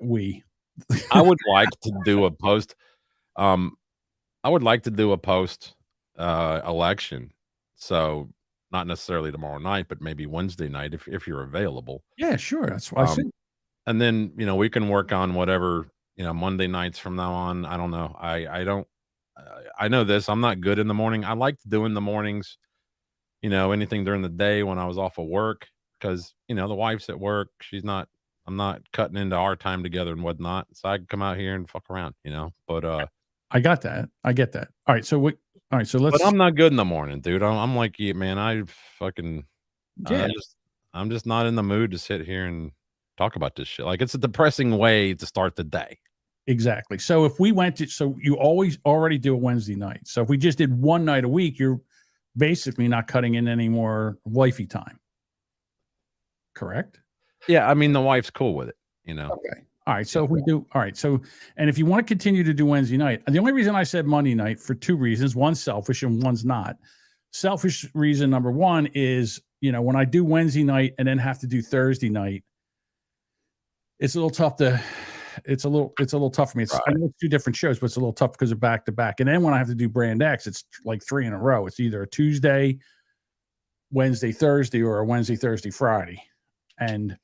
I would like to do a post. I would like to do a post election. So not necessarily tomorrow night, but maybe Wednesday night if you're available. Yeah, sure. That's what I said. And then, we can work on whatever, Monday nights from now on. I don't know. I know this. I'm not good in the morning. I like to do in the mornings, anything during the day when I was off of work, because, the wife's at work. I'm not cutting into our time together and whatnot. So I can come out here and fuck around, but, I got that. I get that. All right. So but I'm not good in the morning, dude. I'm like you, man. I fucking, yeah. I'm just not in the mood to sit here and talk about this shit. Like, it's a depressing way to start the day. Exactly. So if we went to, so you already do a Wednesday night. So if we just did one night a week, you're basically not cutting in any more wifey time. Correct? Yeah. I mean, the wife's cool with it, Okay. All right. So if we do, all right. So, and if you want to continue to do Wednesday night, the only reason I said Monday night for two reasons, one's selfish and one's not. Selfish reason number one is, when I do Wednesday night and then have to do Thursday night, it's a little tough it's a little tough for me. I know it's two different shows, but it's a little tough because of back to back. And then when I have to do Brand X, it's like 3 in a row. It's either a Tuesday, Wednesday, Thursday, or a Wednesday, Thursday, Friday. And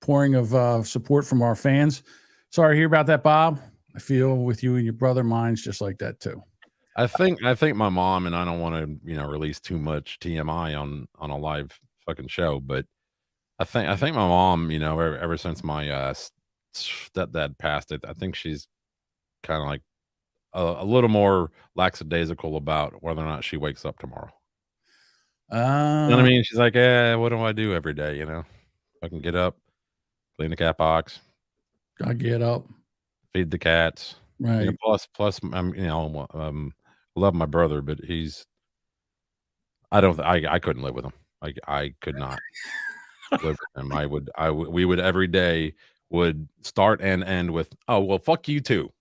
pouring of support from our fans. Sorry to hear about that, Bob. I feel with you and your brother. Mine's just like that too. I think my mom, and I don't want to, release too much TMI on a live fucking show, but I think my mom, ever since my stepdad passed, I think she's kind of like a little more lackadaisical about whether or not she wakes up tomorrow. You know what I mean? She's like, what do I do every day? I can get up, clean the cat box. I get up, feed the cats. Right. Plus, love my brother, but he's, I don't. I couldn't live with him. I could not live with him. We would every day would start and end with, "Oh well, fuck you too."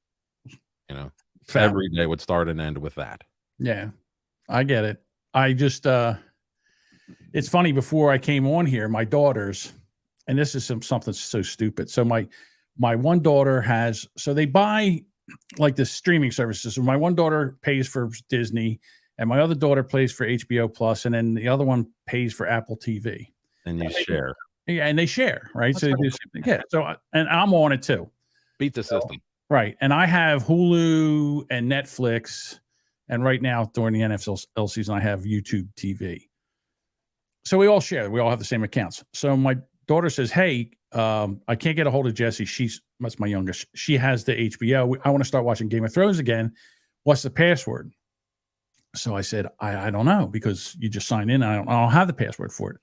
You know, Family. every day would start and end with that. Yeah, I get it. I just, it's funny. Before I came on here, my daughters, and this is something so stupid. So my one daughter has, so they buy like the streaming services. So my one daughter pays for Disney, and my other daughter pays for HBO Plus, and then the other one pays for Apple TV. And you share. Yeah, and they share, right? That's so they do, yeah. So and I'm on it too. Beat the system. Right. And I have Hulu and Netflix. And right now, during the NFL season, I have YouTube TV. So we all share. We all have the same accounts. So my daughter says, "Hey, I can't get a hold of Jessie. That's my youngest. She has the HBO. I want to start watching Game of Thrones again. What's the password?" So I said, I don't know, because you just sign in. I don't have the password for it.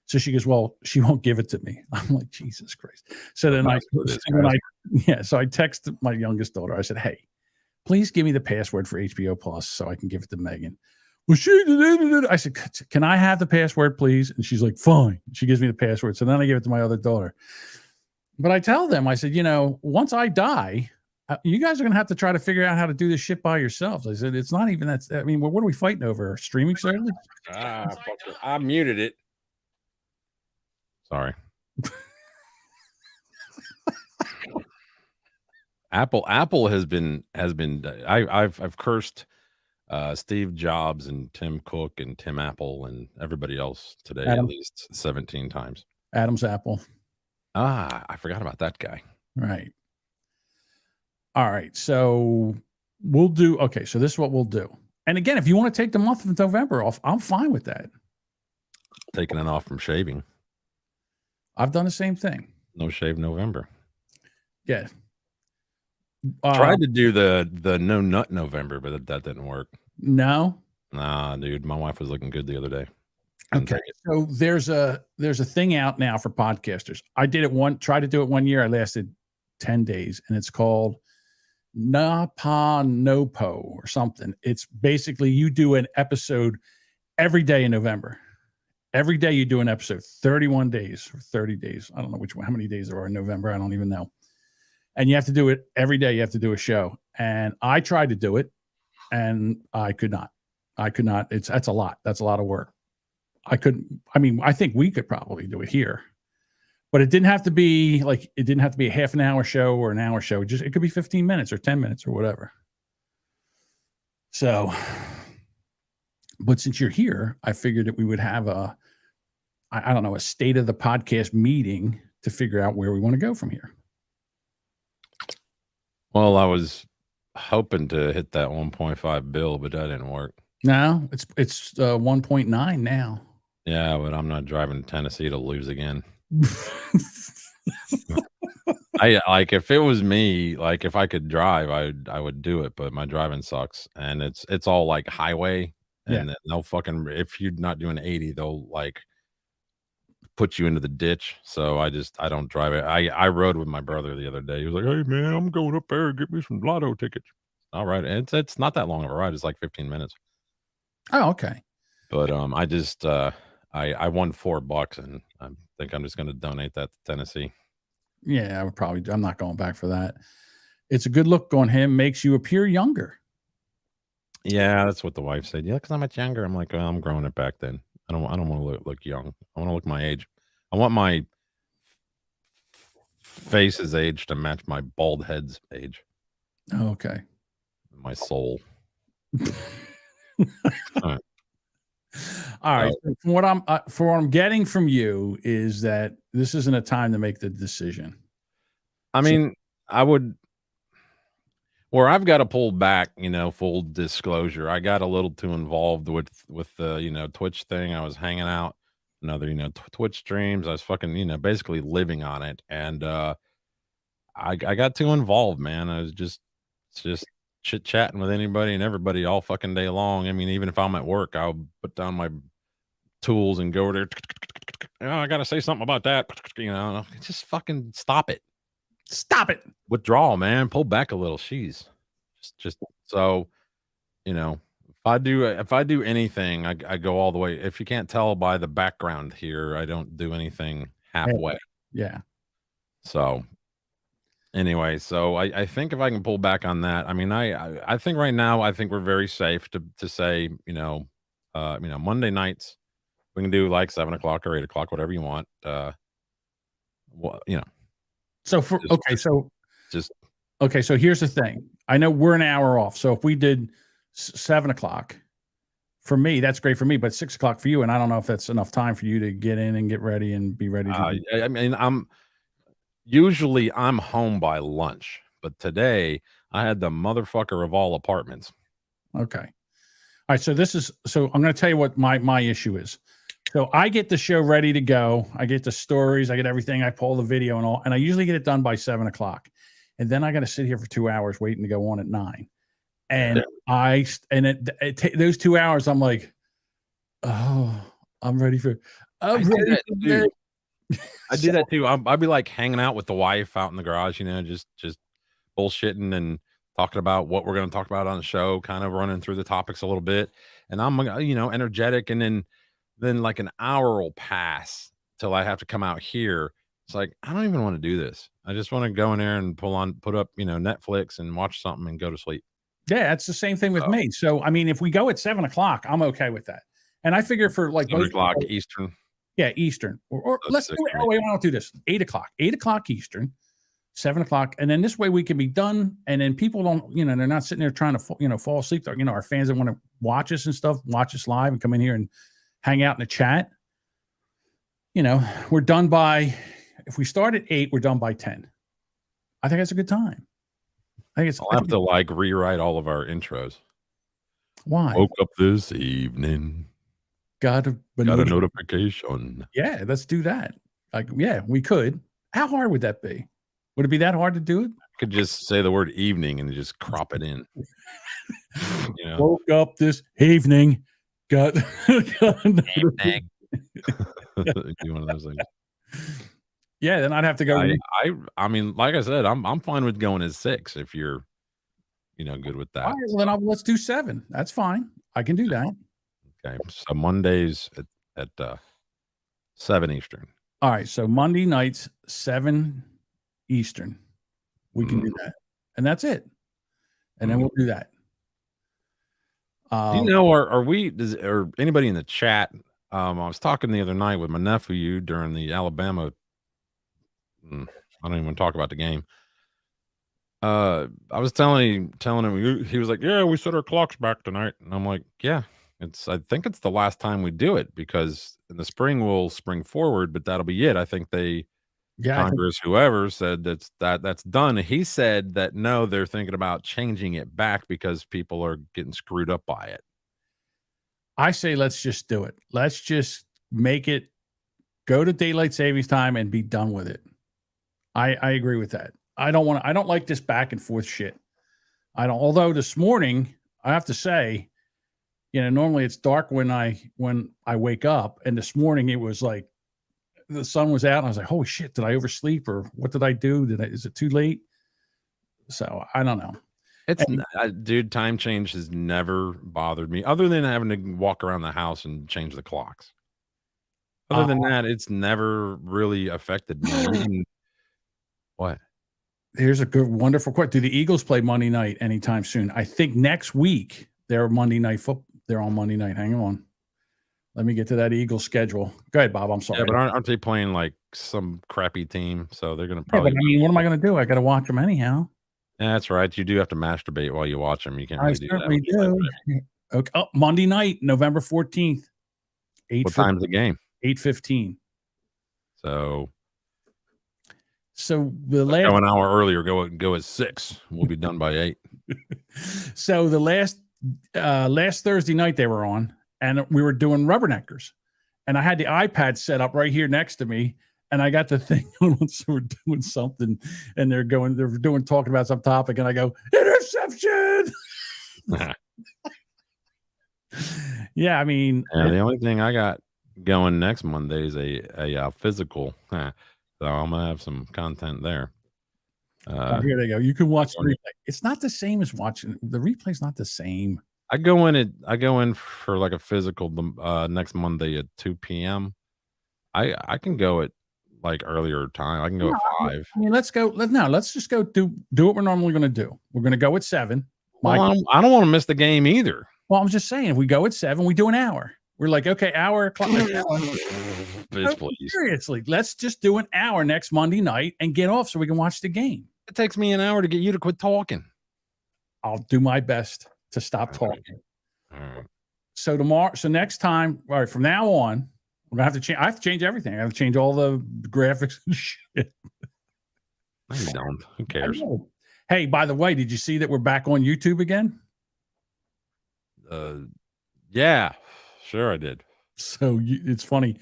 So she goes, "Well, she won't give it to me." I'm like, Jesus Christ. So then so I texted my youngest daughter. I said, "Hey, please give me the password for HBO Plus so I can give it to Megan." Well, I said, "Can I have the password, please?" And she's like, "Fine." She gives me the password. So then I give it to my other daughter. But I tell them, I said, once I die, you guys are going to have to try to figure out how to do this shit by yourselves. I said, it's not even that. I mean, what are we fighting over? Streaming service? I muted it. Sorry. Apple has been I've cursed Steve Jobs and Tim Cook and Tim Apple and everybody else today at least 17 times. Adam's Apple. I forgot about that guy. Right. All right. So we'll do, okay. So this is what we'll do. And again, if you want to take the month of November off, I'm fine with that. Taking it off from shaving. I've done the same thing. No shave November. Yeah. Tried to do the no nut November, but that didn't work. No. Nah, dude. My wife was looking good the other day. Okay. So there's a thing out now for podcasters. I did it tried to do it 1 year. I lasted 10 days, and it's called NaPoNoPo or something. It's basically you do an episode every day in November. Every day you do an episode, 31 days or 30 days. I don't know how many days there are in November. I don't even know. And you have to do it every day. You have to do a show. And I tried to do it, and I could not. That's a lot. That's a lot of work. I think we could probably do it here, but it didn't have to be a half an hour show or an hour show. It could be 15 minutes or 10 minutes or whatever. So, but since you're here, I figured that we would have a state of the podcast meeting to figure out where we want to go from here. Well, I was hoping to hit that 1.5 bill, but that didn't work. No, it's 1.9 now. Yeah, but I'm not driving to Tennessee to lose again. If it was me, like if I could drive, I would do it, but my driving sucks, and it's all like highway, and they'll fucking, if you're not doing 80, they'll like put you into the ditch. So I don't drive it. I rode with my brother the other day. He was like, "Hey man, I'm going up there, get me some lotto tickets." All right, it's not that long of a ride. It's like 15 minutes. Oh, okay. But I won $4, and I think I'm just going to donate that to Tennessee. Yeah, I'm not going back for that. It's a good look on him. Makes you appear younger. Yeah, that's what the wife said. Yeah, because I'm much younger. I'm like, well, I'm growing it back then. I don't want to look young. I want to look my age. I want my face's age to match my bald head's age. Oh, okay. My soul. All right. So from what I'm getting from you is that this isn't a time to make the decision. I mean, I would, where I've got to pull back, full disclosure. I got a little too involved with the, Twitch thing. I was hanging out, another, Twitch streams. I was fucking, basically living on it. And, I got too involved, man. I was just chit chatting with anybody and everybody all fucking day long. I mean, even if I'm at work, I'll put down my tools and go there. I got to say something about that. Just fucking stop it. Stop it. Withdraw, man. Pull back a little. Jeez. Just so, If I do anything, I go all the way. If you can't tell by the background here, I don't do anything halfway. Yeah. So anyway, so I think if I can pull back on that, I mean, I think right now I think we're very safe to say, Monday nights we can do like 7 o'clock or 8 o'clock, whatever you want. Well, So just so here's the thing. I know we're an hour off. So if we did 7 o'clock, for me, that's great for me, but 6 o'clock for you. And I don't know if that's enough time for you to get in and get ready and be ready. I mean, usually I'm home by lunch, but today I had the motherfucker of all apartments. Okay. All right. So I'm going to tell you what my issue is. So I get the show ready to go. I get the stories. I get everything. I pull the video and all, and I usually get it done by 7 o'clock. And then I got to sit here for 2 hours waiting to go on at 9. And those 2 hours, I'm like, oh, I'm ready for. I do that too. I'd be like hanging out with the wife out in the garage, just bullshitting and talking about what we're going to talk about on the show, kind of running through the topics a little bit. And I'm, energetic. And then like an hour will pass till I have to come out here. It's like, I don't even want to do this. I just want to go in there and put up, Netflix and watch something and go to sleep. Yeah, it's the same thing with me. So, I mean, if we go at 7 o'clock, I'm okay with that. And I figure for like 7 o'clock Eastern. Yeah, Eastern. Or let's do it. Why don't do this? 8 o'clock. 8 o'clock Eastern, 7 o'clock. And then this way we can be done. And then people don't, they're not sitting there trying to, fall asleep. Our fans that want to watch us and stuff, watch us live and come in here and hang out in the chat. We're done by, if we start at 8, we're done by 10. I think that's a good time. I'll have to rewrite all of our intros. Why? Woke up this evening. Got a notification. Yeah, let's do that. We could. How hard would that be? Would it be that hard to do it? I could just say the word evening and just crop it in. Woke up this evening. Got evening. One of those things. Yeah, then I'd have to go. I mean, like I said, I'm fine with going at 6 if you're, good with that. All right, well, then let's do 7. That's fine. I can do that. Okay, so Mondays at 7 Eastern. All right, so Monday nights 7 Eastern. We can do that, and that's it. And then we'll do that. Or anybody in the chat? I was talking the other night with my nephew during the Alabama. I don't even want to talk about the game. I was telling him, he was like, "Yeah, we set our clocks back tonight," and I'm like, "Yeah, I think it's the last time we do it because in the spring we'll spring forward, but that'll be it." I think Congress, whoever said that's done. He said that no, they're thinking about changing it back because people are getting screwed up by it. I say let's just do it. Let's just make it go to daylight savings time and be done with it. I agree with that. I don't like this back and forth shit. Although this morning, I have to say, normally it's dark when I wake up, and this morning it was like the sun was out and I was like, holy shit, did I oversleep or what did I do? Is it too late? So I don't know. Dude, time change has never bothered me other than having to walk around the house and change the clocks. Other than that, it's never really affected me. What? Here's a good, wonderful question. Do the Eagles play Monday night anytime soon? I think next week they're Monday night football. They're on Monday night. Hang on. Let me get to that Eagles schedule. Go ahead, Bob. I'm sorry. Yeah, but aren't they playing like some crappy team? So they're going to probably. Yeah, but what am I going to do? I got to watch them anyhow. That's right. You do have to masturbate while you watch them. You can't really do that. I certainly do. Okay. Oh, Monday night, November 14th. What time's the game? 8:15. So the last go an hour earlier. Go at 6. We'll be done by 8. So the last Thursday night they were on, and we were doing Rubberneckers, and I had the iPad set up right here next to me, and I got the thing on, so we're doing something, and they're talking about some topic, and I go, interception. Yeah, I mean, the only thing I got going next Monday is a physical. So I'm gonna have some content there. Here they go. You can watch the replay. It's not the same as watching the replay's not the same. I go in for like a physical next Monday at 2 p.m. I can go at like earlier time. I can go No, at 5. I mean, let's just go do what we're normally going to do. We're going to go at 7. Well, I don't want to miss the game either. Well, I'm just saying, if we go at 7, we do an hour. We're like, okay, hour o'clock. Bitch, No, please. seriously, let's just do an hour next Monday night and get off so we can watch the game. It takes me an hour to get you to quit talking. I'll do my best to stop All right. talking. All right. So tomorrow, so next time, all right, from now on, we're gonna have to change. I have to change everything. I have to change all the graphics and shit. No, you don't. Who I cares? know. Hey, by the way, did you see that we're back on YouTube again? Yeah, sure I did. So it's funny.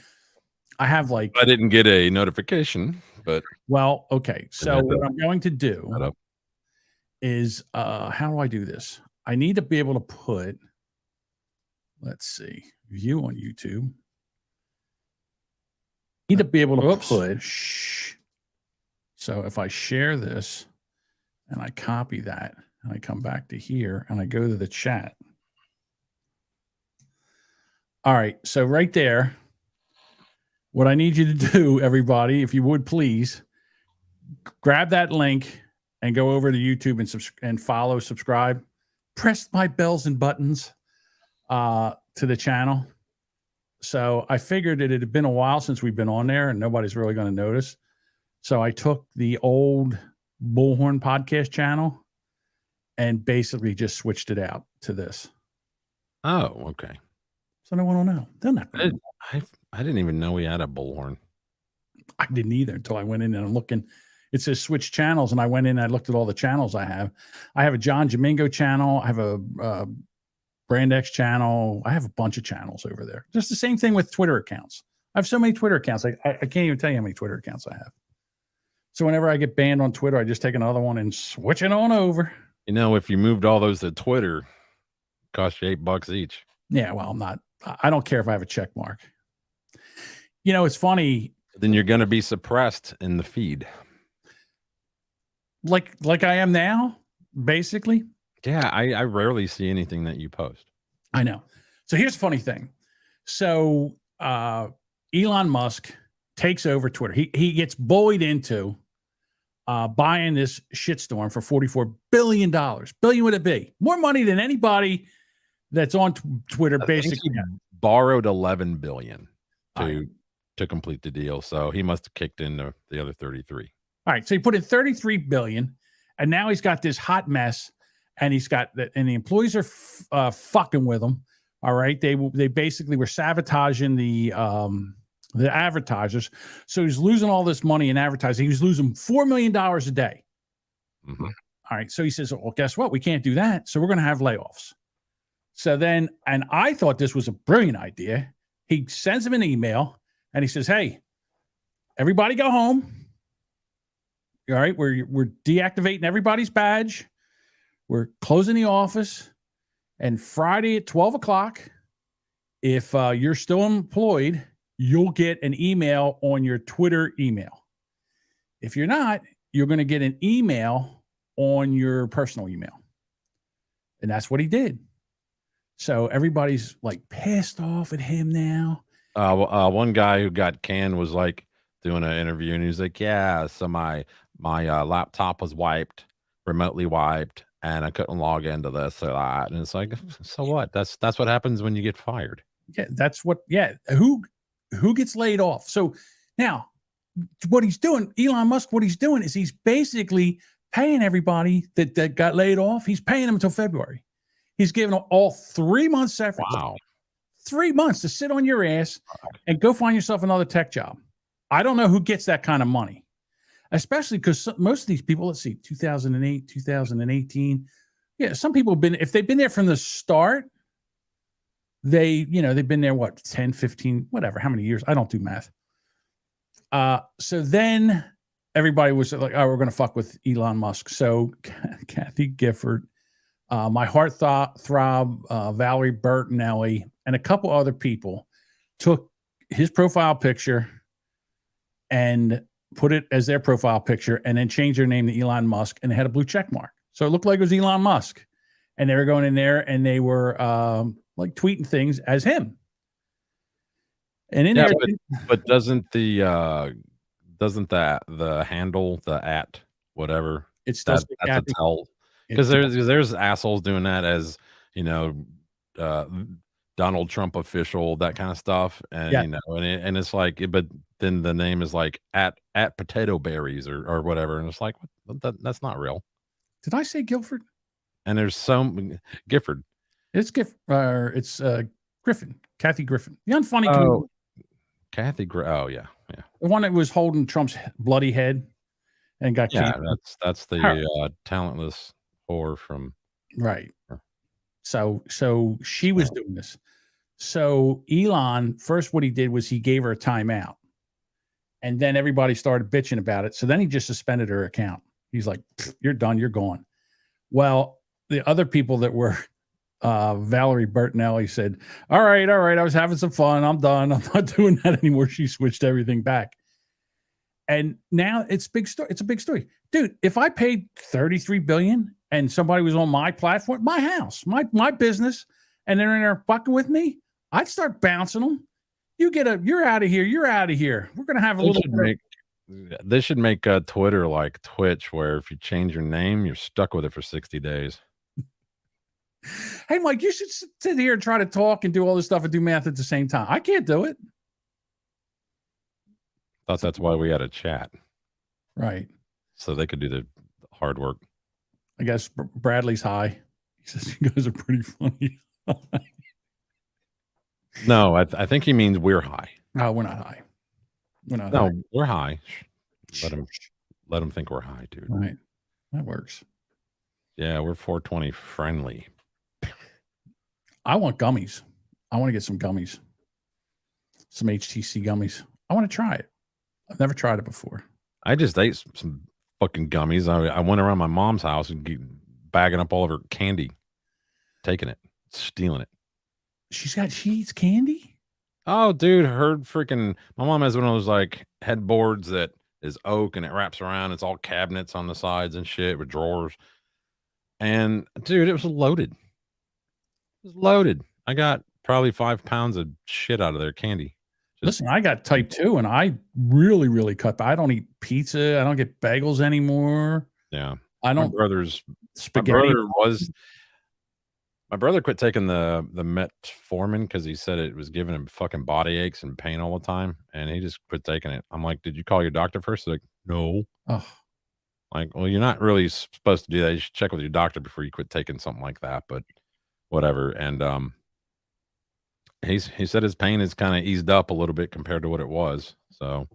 I have like, I didn't get a notification, but well, okay. So have to what I'm going to do set up. is, how do I do this? I need to be able to put, let's see, view on YouTube. Need to be able to put, shh. So if I share this and I copy that and I come back to here and I go to the chat. All right. So right there, what I need you to do, everybody, if you would please grab that link and go over to YouTube and follow, subscribe, press my bells and buttons to the channel. So I figured it had been a while since we've been on there and nobody's really going to notice. So I took the old Bullhorn podcast channel and basically just switched it out to this. Oh, okay. So no one will know. They're not gonna know. I didn't even know we had a bullhorn. I didn't either until I went in and I'm looking. It says switch channels, and I went in and I looked at all the channels I have. I have a John Domingo channel. I have a Brand X channel. I have a bunch of channels over there. Just the same thing with Twitter accounts. I have so many Twitter accounts. I can't even tell you how many Twitter accounts I have. So whenever I get banned on Twitter, I just take another one and switch it on over. You know, if you moved all those to Twitter, it cost you $8 each. Yeah, well, I don't care if I have a check mark. You know, it's funny. Then you're going to be suppressed in the feed. Like I am now, basically. Yeah, I rarely see anything that you post. I know. So here's the funny thing. So Elon Musk takes over Twitter. He gets bullied into buying this shitstorm for $44 billion. Billion would it be? More money than anybody that's on Twitter, basically. Borrowed $11 billion to complete the deal. So he must have kicked in the other 33. All right. So he put in $33 billion, and now he's got this hot mess, and he's got that, and the employees are fucking with him. All right. They basically were sabotaging the advertisers. So he's losing all this money in advertising. He was losing $4 million a day. Mm-hmm. All right. So he says, well, guess what? We can't do that. So we're going to have layoffs. So then, and I thought this was a brilliant idea. He sends him an email and he says, hey, everybody go home. All right. We're deactivating everybody's badge. We're closing the office. And Friday at 12 o'clock, if you're still employed, you'll get an email on your Twitter email. If you're not, you're going to get an email on your personal email. And that's what he did. So everybody's like pissed off at him now. One guy who got canned was like doing an interview and he was like, yeah, so my laptop was remotely wiped, and I couldn't log into this or that. And it's like, so what? That's what happens when you get fired. Yeah, that's what, yeah. Who gets laid off? So now what he's doing, Elon Musk, what he's doing is he's basically paying everybody that got laid off. He's paying them until February. He's giving them all 3 months severance. Wow. 3 months to sit on your ass and go find yourself another tech job. I don't know who gets that kind of money, especially because most of these people, let's see, 2008, 2018. Yeah, some people have been, if they've been there from the start, they've been there, what, 10, 15, whatever, how many years? I don't do math. So then everybody was like, oh, we're going to fuck with Elon Musk. So Kathy Gifford, my heartthrob, Valerie Bertinelli, and a couple other people took his profile picture and put it as their profile picture and then changed their name to Elon Musk, and they had a blue check mark. So it looked like it was Elon Musk. and they were going in there and they were like tweeting things as him. And in Yeah, there, but doesn't the handle, the at whatever, it's still that's a Kathy. tell, It's because there's assholes doing that as, you know, uh, Donald Trump official, that kind of stuff, and Yeah. you know, and it's like, but then the name is like at potato berries or whatever, and it's like that's not real. Did I say Guilford? And there's some Gifford. It's it's Griffin, Kathy Griffin, the unfunny Oh, comedian, Kathy. Oh yeah, yeah, the one that was holding Trump's bloody head and got yeah. canceled. That's Her. the talentless whore from. Right. Yeah. So she was doing this. So Elon, first what he did was he gave her a timeout. And then everybody started bitching about it. So then he just suspended her account. He's like, you're done, you're gone. Well, the other people that were Valerie Bertinelli said, all right, I was having some fun. I'm done. I'm not doing that anymore. She switched everything back. And now it's big story. It's a big story. Dude, if I paid $33 billion and somebody was on my platform, my house, my business, and they're in there fucking with me, I'd start bouncing them. You're out of here. You're out of here. We're gonna have a little. They should make Twitter like Twitch, where if you change your name, you're stuck with it for 60 days. Hey, Mike, you should sit here and try to talk and do all this stuff and do math at the same time. I can't do it. Thought that's why we had a chat, right? So they could do the hard work. I guess Bradley's high. He says you guys are pretty funny. No, I think he means we're high. No, we're not high. We're not No, high. we're high. Let him think we're high, dude. Right. That works. Yeah, we're 420 friendly. I want gummies. I want to get some gummies. Some HTC gummies. I want to try it. I've never tried it before. I just ate some fucking gummies. I went around my mom's house and bagging up all of her candy, taking it, stealing it. She eats candy? Oh, dude, my mom has one of those like headboards that is oak and it wraps around. It's all cabinets on the sides and shit with drawers. And dude, it was loaded. It was loaded. I got probably 5 pounds of shit out of their candy. Listen, I got type 2 and I really, really cut back. I don't eat pizza. I don't get bagels anymore. Yeah. I don't. Spaghetti. My brother quit taking the metformin because he said it was giving him fucking body aches and pain all the time, and he just quit taking it. I'm like, did you call your doctor first? He's like, no. Oh. Like, well, you're not really supposed to do that. You should check with your doctor before you quit taking something like that. But whatever. And he said his pain is kind of eased up a little bit compared to what it was. So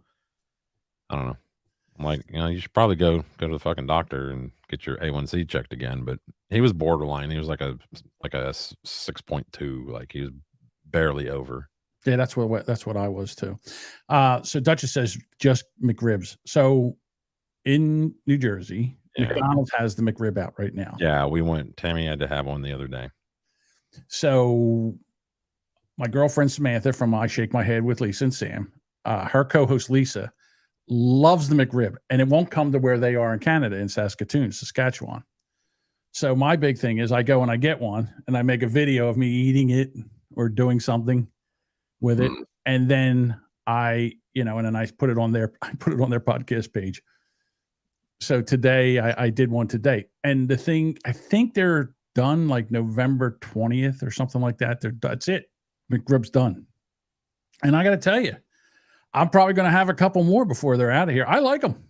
I don't know. I'm like, you should probably go to the fucking doctor and get your A1C checked again. But he was borderline. He was like a 6.2. Like he was barely over. Yeah, that's what I was too. So Duchess says just McRibs. So in New Jersey, Yeah. McDonald's has the McRib out right now. Yeah, we went. Tammy had to have one the other day. So my girlfriend Samantha from I Shake My Head with Lisa and Sam, her co-host Lisa, loves the McRib, and it won't come to where they are in Canada, in Saskatchewan. So my big thing is I go and I get one, and I make a video of me eating it or doing something with it, and then and then I put it on their podcast page. So today I did one today, and the thing, I think they're done like November 20th or something like that. That's it. McRib's done, and I got to tell you, I'm probably going to have a couple more before they're out of here. I like them.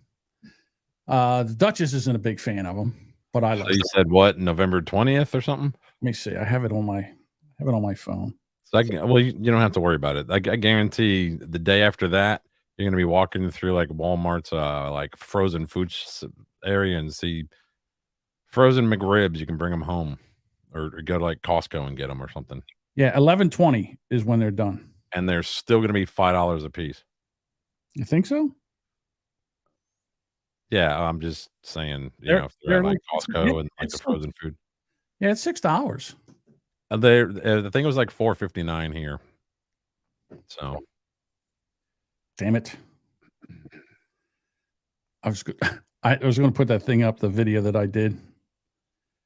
The Duchess isn't a big fan of them, but I like. So you said what? November 20th or something? Let me see. I have it on my phone. So you don't have to worry about it. I guarantee the day after that, you're going to be walking through like Walmart's like frozen foods area and see frozen McRibs. You can bring them home, or go to like Costco and get them or something. Yeah, 11/20 is when they're done, and they're still going to be $5 a piece. You think so? Yeah, I'm just saying. If they're at like like Costco and like the frozen food. Yeah, it's $6. The thing was like $4.59 here. So, damn it! I was going to put that thing up, the video that I did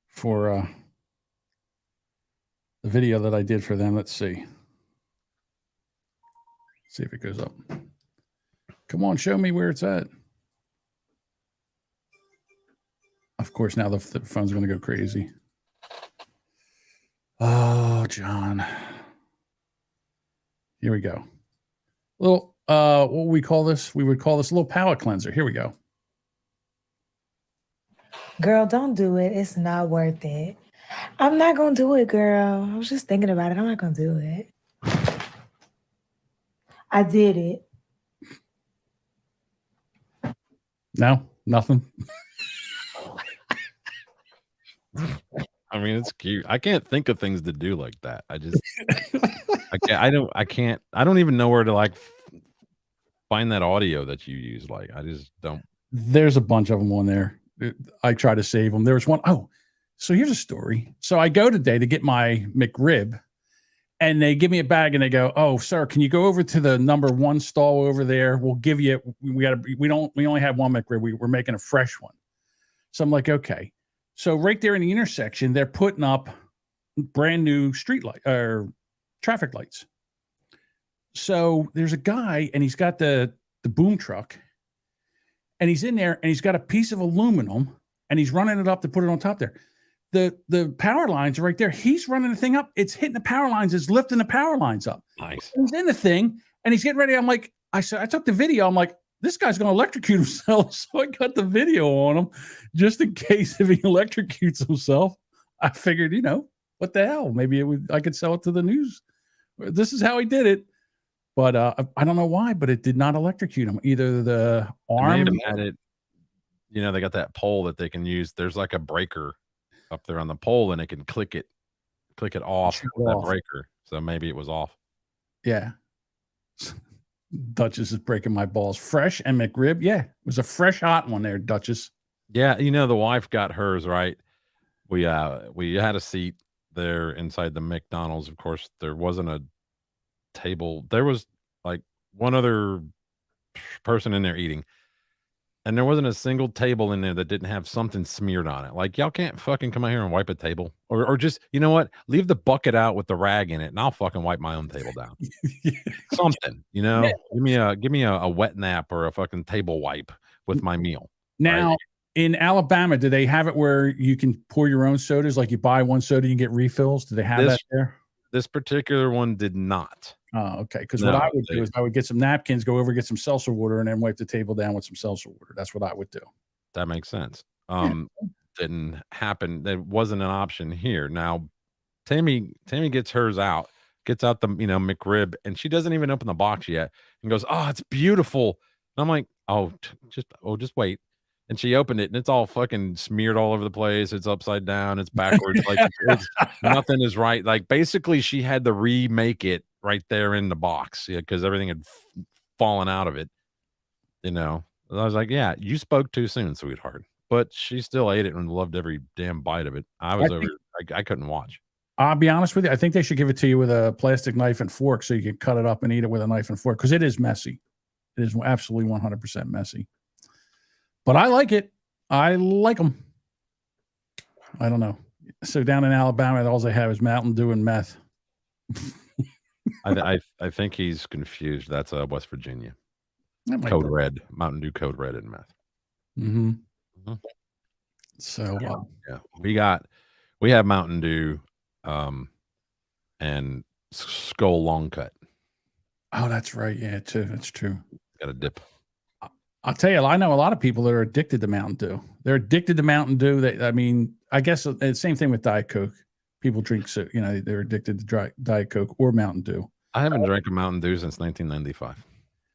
for the video that I did for them. Let's see. See if it goes up. Come on, show me where it's at. Of course, now the phone's going to go crazy. Oh, John. Here we go. Little, what would we call this? We would call this a little palate cleanser. Here we go. Girl, don't do it. It's not worth it. I'm not going to do it, girl. I was just thinking about it. I'm not going to do it. I did it. No, nothing. I mean, it's cute. I can't think of things to do like that. I just, I don't even know where to like find that audio that you use. Like, I just don't. There's a bunch of them on there. I try to save them. There was one. Oh, so here's a story. So I go today to get my McRib, and they give me a bag, and they go, "Oh, sir, can you go over to the number 1 stall over there? We'll give you. We only have one McRib. We're making a fresh one." So I'm like, okay. So right there in the intersection, they're putting up brand new street light or traffic lights. So there's a guy, and he's got the boom truck, and he's in there, and he's got a piece of aluminum, and he's running it up to put it on top there. The power lines are right there. He's running the thing up. It's hitting the power lines. It's lifting the power lines up. Nice. He's in the thing, and he's getting ready. I'm like, I took the video. I'm like, this guy's going to electrocute himself. So I got the video on him just in case if he electrocutes himself. I figured, what the hell? Maybe I could sell it to the news. This is how he did it. But I don't know why, but it did not electrocute him. Either the arm. They had it, they got that pole that they can use. There's like a breaker up there on the pole, and they can click it off that breaker. So maybe it was off. Yeah. Duchess is breaking my balls. Fresh and McRib. Yeah, it was a fresh hot one there, Duchess. Yeah, the wife got hers right. We had a seat there inside the McDonald's. Of course, there wasn't a table. There was like one other person in there eating, and there wasn't a single table in there that didn't have something smeared on it. Like, y'all can't fucking come out here and wipe a table, or just, you know what? Leave the bucket out with the rag in it, and I'll fucking wipe my own table down. Something, Yeah. Give me a wet nap or a fucking table wipe with my meal. Now, right? In Alabama, do they have it where you can pour your own sodas? Like you buy one soda, you get refills. Do they have that there? This particular one did not. Oh, okay. Because what I would do is I would get some napkins, go over, get some seltzer water, and then wipe the table down with some seltzer water. That's what I would do. That makes sense. Didn't happen. That wasn't an option here. Now, Tammy gets hers out, gets out the McRib, and she doesn't even open the box yet, and goes, "Oh, it's beautiful." And I'm like, just wait. And she opened it, and it's all fucking smeared all over the place. It's upside down. It's backwards. Like nothing is right. Like basically, she had to remake it right there in the box, because everything had fallen out of it. I was like, "Yeah, you spoke too soon, sweetheart." But she still ate it and loved every damn bite of it. I couldn't watch. I'll be honest with you. I think they should give it to you with a plastic knife and fork so you can cut it up and eat it with a knife and fork, because it is messy. It is absolutely 100% messy. But I like it. I like them. I don't know. So down in Alabama, all they have is Mountain Dew and meth. I think he's confused. That's West Virginia. Code Red, Mountain Dew Code Red and meth. Mm-hmm. Mm-hmm. So we have Mountain Dew, and Skull Long Cut. Oh, that's right. Yeah, too. That's true. Got a dip. I'll tell you, I know a lot of people that are addicted to Mountain Dew. They're addicted to Mountain Dew. I guess the same thing with Diet Coke. People drink, they're addicted to Diet Coke or Mountain Dew. I haven't drank a Mountain Dew since 1995.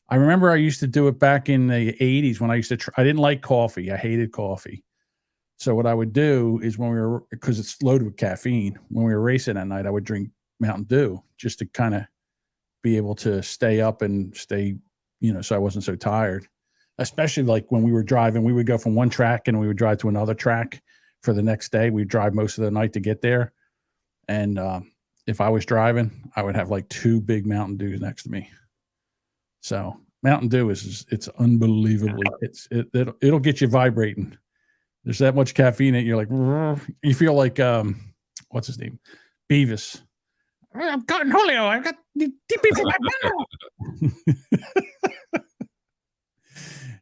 I remember I used to do it back in the 80s when I used to I didn't like coffee. I hated coffee. So what I would do is because it's loaded with caffeine, when we were racing at night, I would drink Mountain Dew just to kind of be able to stay up and stay, so I wasn't so tired. Especially like when we were driving, we would go from one track and we would drive to another track for the next day. We'd drive most of the night to get there. And if I was driving, I would have like 2 big Mountain Dews next to me. So Mountain Dew it's unbelievably, it'll get you vibrating. There's that much caffeine in it. You're like, you feel like, what's his name? Beavis I'm cutting Julio. I've got TP for my panel.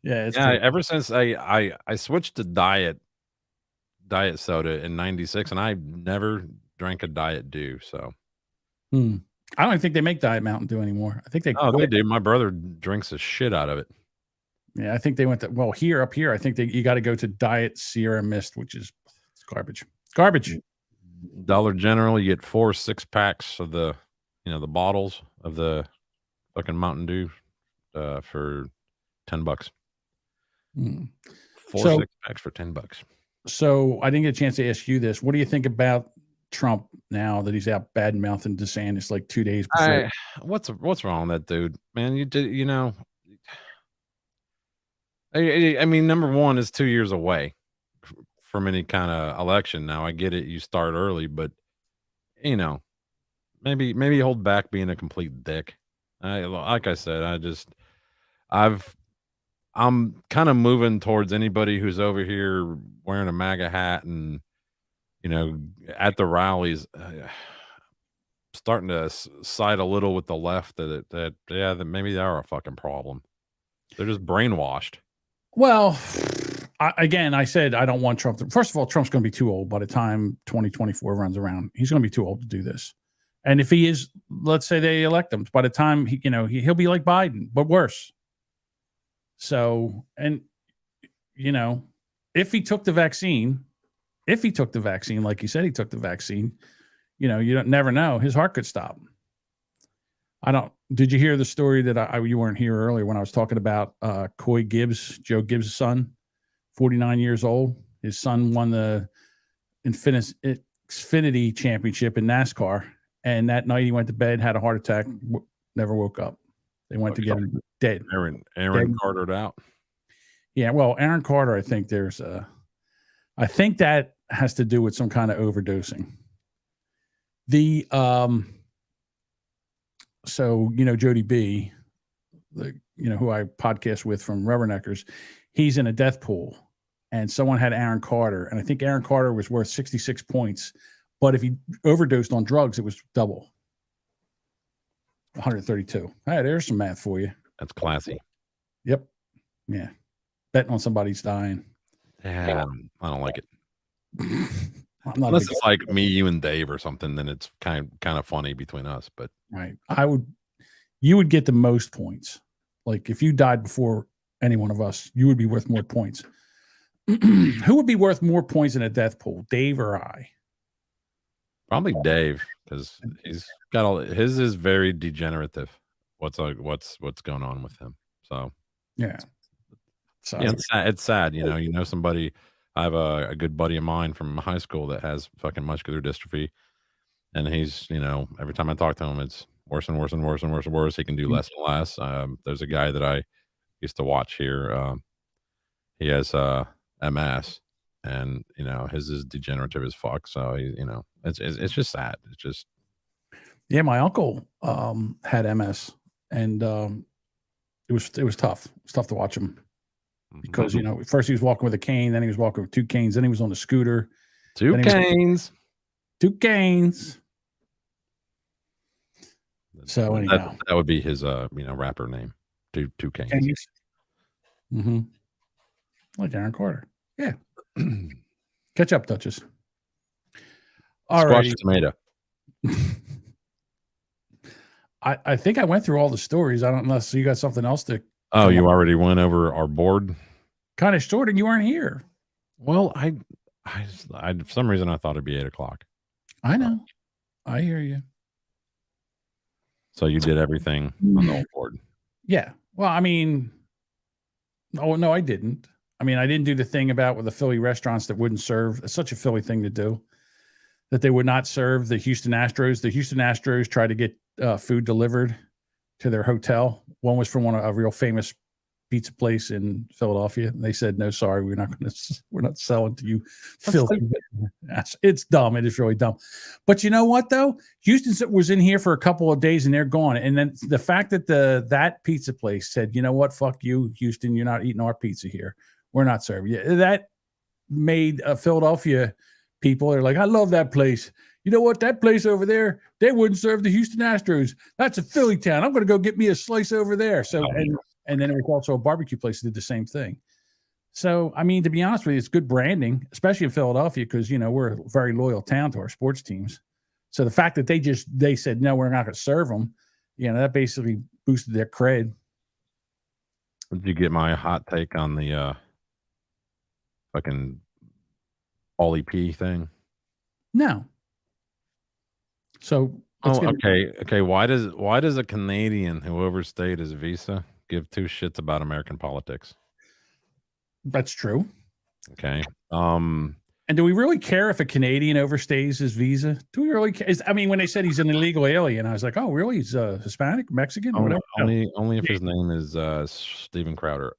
Yeah, it's Yeah, true. ever since I switched to diet soda in '96, and I never drank a Diet Dew. So I don't even think they make Diet Mountain Dew anymore. I think they. oh, they do. My brother drinks the shit out of it. Yeah, I think they went to up here. I think you got to go to Diet Sierra Mist, which is garbage. Garbage. Dollar General, you get 4 6-packs of the bottles of the fucking Mountain Dew for $10. Mm. 4 So- 6-packs for $10. So I didn't get a chance to ask you this. What do you think about Trump now that he's out bad mouthing DeSantis like 2 days before? What's wrong with that dude, man? I mean, number one is 2 years away from any kind of election. Now I get it, you start early, but maybe hold back being a complete dick. Like I said, I'm kind of moving towards anybody who's over here wearing a MAGA hat and at the rallies, starting to side a little with the left that maybe they are a fucking problem. They're just brainwashed. Well, I said I don't want Trump. First of all, Trump's going to be too old by the time 2024 runs around. He's going to be too old to do this. And if he is, let's say they elect him, by the time he'll be like Biden, but worse. So, and if he took the vaccine, like he said he took the vaccine, you don't never know. His heart could stop. Did you hear the story that you weren't here earlier when I was talking about Coy Gibbs, Joe Gibbs' son, 49 years old. His son won the Xfinity championship in NASCAR. And that night he went to bed, had a heart attack, never woke up. They went to get him dead. Aaron Cartered out. Yeah, well, Aaron Carter, I think I think that has to do with some kind of overdosing. So Jody B, who I podcast with from Rubberneckers, he's in a death pool, and someone had Aaron Carter, and I think Aaron Carter was worth 66 points, but if he overdosed on drugs, it was double, 132. Hey, there's some math for you. That's classy. Yep. Yeah. Betting on somebody's dying. Yeah, I don't like it. I'm not Unless it's like me, you, and Dave or something, then it's kind of funny between us. But right, you would get the most points. Like if you died before any one of us, you would be worth more points. Who would be worth more points in a death pool, Dave or I? Probably Dave, because he's got his is very degenerative. What's going on with him? So yeah. So yeah, it's sad. Somebody. I have a good buddy of mine from high school that has fucking muscular dystrophy, and he's every time I talk to him, it's worse and worse and worse and worse and worse. He can do less and less. There's a guy that I used to watch here. He has MS, and his is degenerative as fuck. So it's just sad. It's just my uncle had MS, and it was tough. It was tough to watch him. Because first he was walking with a cane, then he was walking with 2 canes, then he was on a scooter. 2 canes. 2 canes. So anyhow, that would be his rapper name. 2 canes. Mm-hmm. Like Aaron Carter. Yeah. Catch up, Duchess. All right. Squash tomato. I think I went through all the stories. I don't know unless you got something else to. Oh, you already went over our board? Kind of short, and you weren't here. Well, I for some reason I thought it'd be 8:00. I know. I hear you. So you did everything on the old board. Yeah. Well, I mean, no, I didn't. I mean, I didn't do the thing about with the Philly restaurants that wouldn't serve. It's such a Philly thing to do, that they would not serve the Houston Astros. The Houston Astros tried to get food delivered to their hotel. One was from a real famous pizza place in Philadelphia. And they said, no, sorry, we're not selling to you. Filthy. It's dumb. It is really dumb. But you know what though? Houston was in here for a couple of days and they're gone. And then the fact that that pizza place said, you know what? Fuck you, Houston. You're not eating our pizza here. We're not serving you. That made Philadelphia people, they're like, I love that place. You know what? That place over there, they wouldn't serve the Houston Astros. That's a Philly town. I'm going to go get me a slice over there. So, and then it was also a barbecue place that did the same thing. So, I mean, to be honest with you, it's good branding, especially in Philadelphia, because, you know, we're a very loyal town to our sports teams. So the fact that they said, no, we're not going to serve them, you know, that basically boosted their cred. Did you get my hot take on the fucking Paulie P thing? No. So, okay. Why does a Canadian who overstayed his visa give two shits about American politics? That's true. Okay. And do we really care if a Canadian overstays his visa? Do we really care? I mean, when they said he's an illegal alien, I was like, oh, really? He's Hispanic, Mexican, or whatever? Only if his name is Steven Crowder.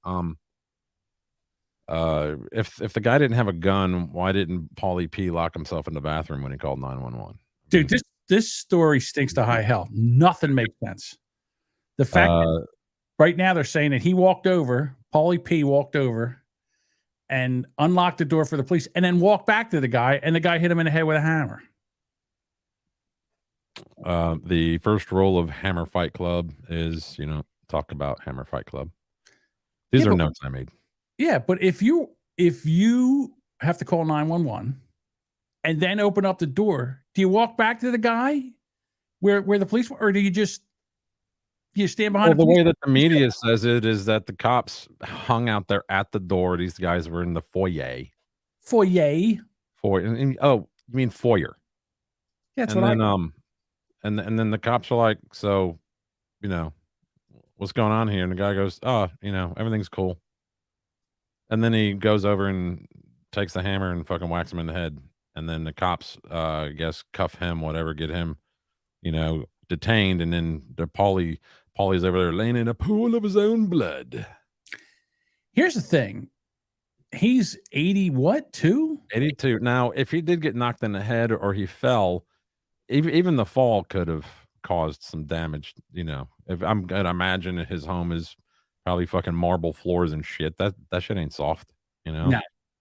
If the guy didn't have a gun, why didn't Paulie P lock himself in the bathroom when he called 911? Dude, this story stinks to high hell. Nothing makes sense. The fact that right now they're saying that Paulie P walked over and unlocked the door for the police and then walked back to the guy, and the guy hit him in the head with a hammer. The first rule of Hammer Fight Club is, you know, talk about Hammer Fight Club. These are notes I made. Yeah, but if you have to call 911 and then open up the door, do you walk back to the guy where the police, or do you stand behind the way that the media says it is that the cops hung out there at the door. These guys were in the foyer. Foyer? You mean foyer? Yeah, that's and then the cops are like, so, you know, what's going on here? And the guy goes, oh, you know, everything's cool. And then he goes over and takes the hammer and fucking whacks him in the head. And then the cops, I guess, cuff him, whatever, get him, you know, detained. And then the Paulie's over there laying in a pool of his own blood. Here's the thing. He's 82? 82. Now, if he did get knocked in the head or he fell, even the fall could have caused some damage. You know, if I'm gonna imagine his home is probably fucking marble floors and shit. That shit ain't soft. You know. No.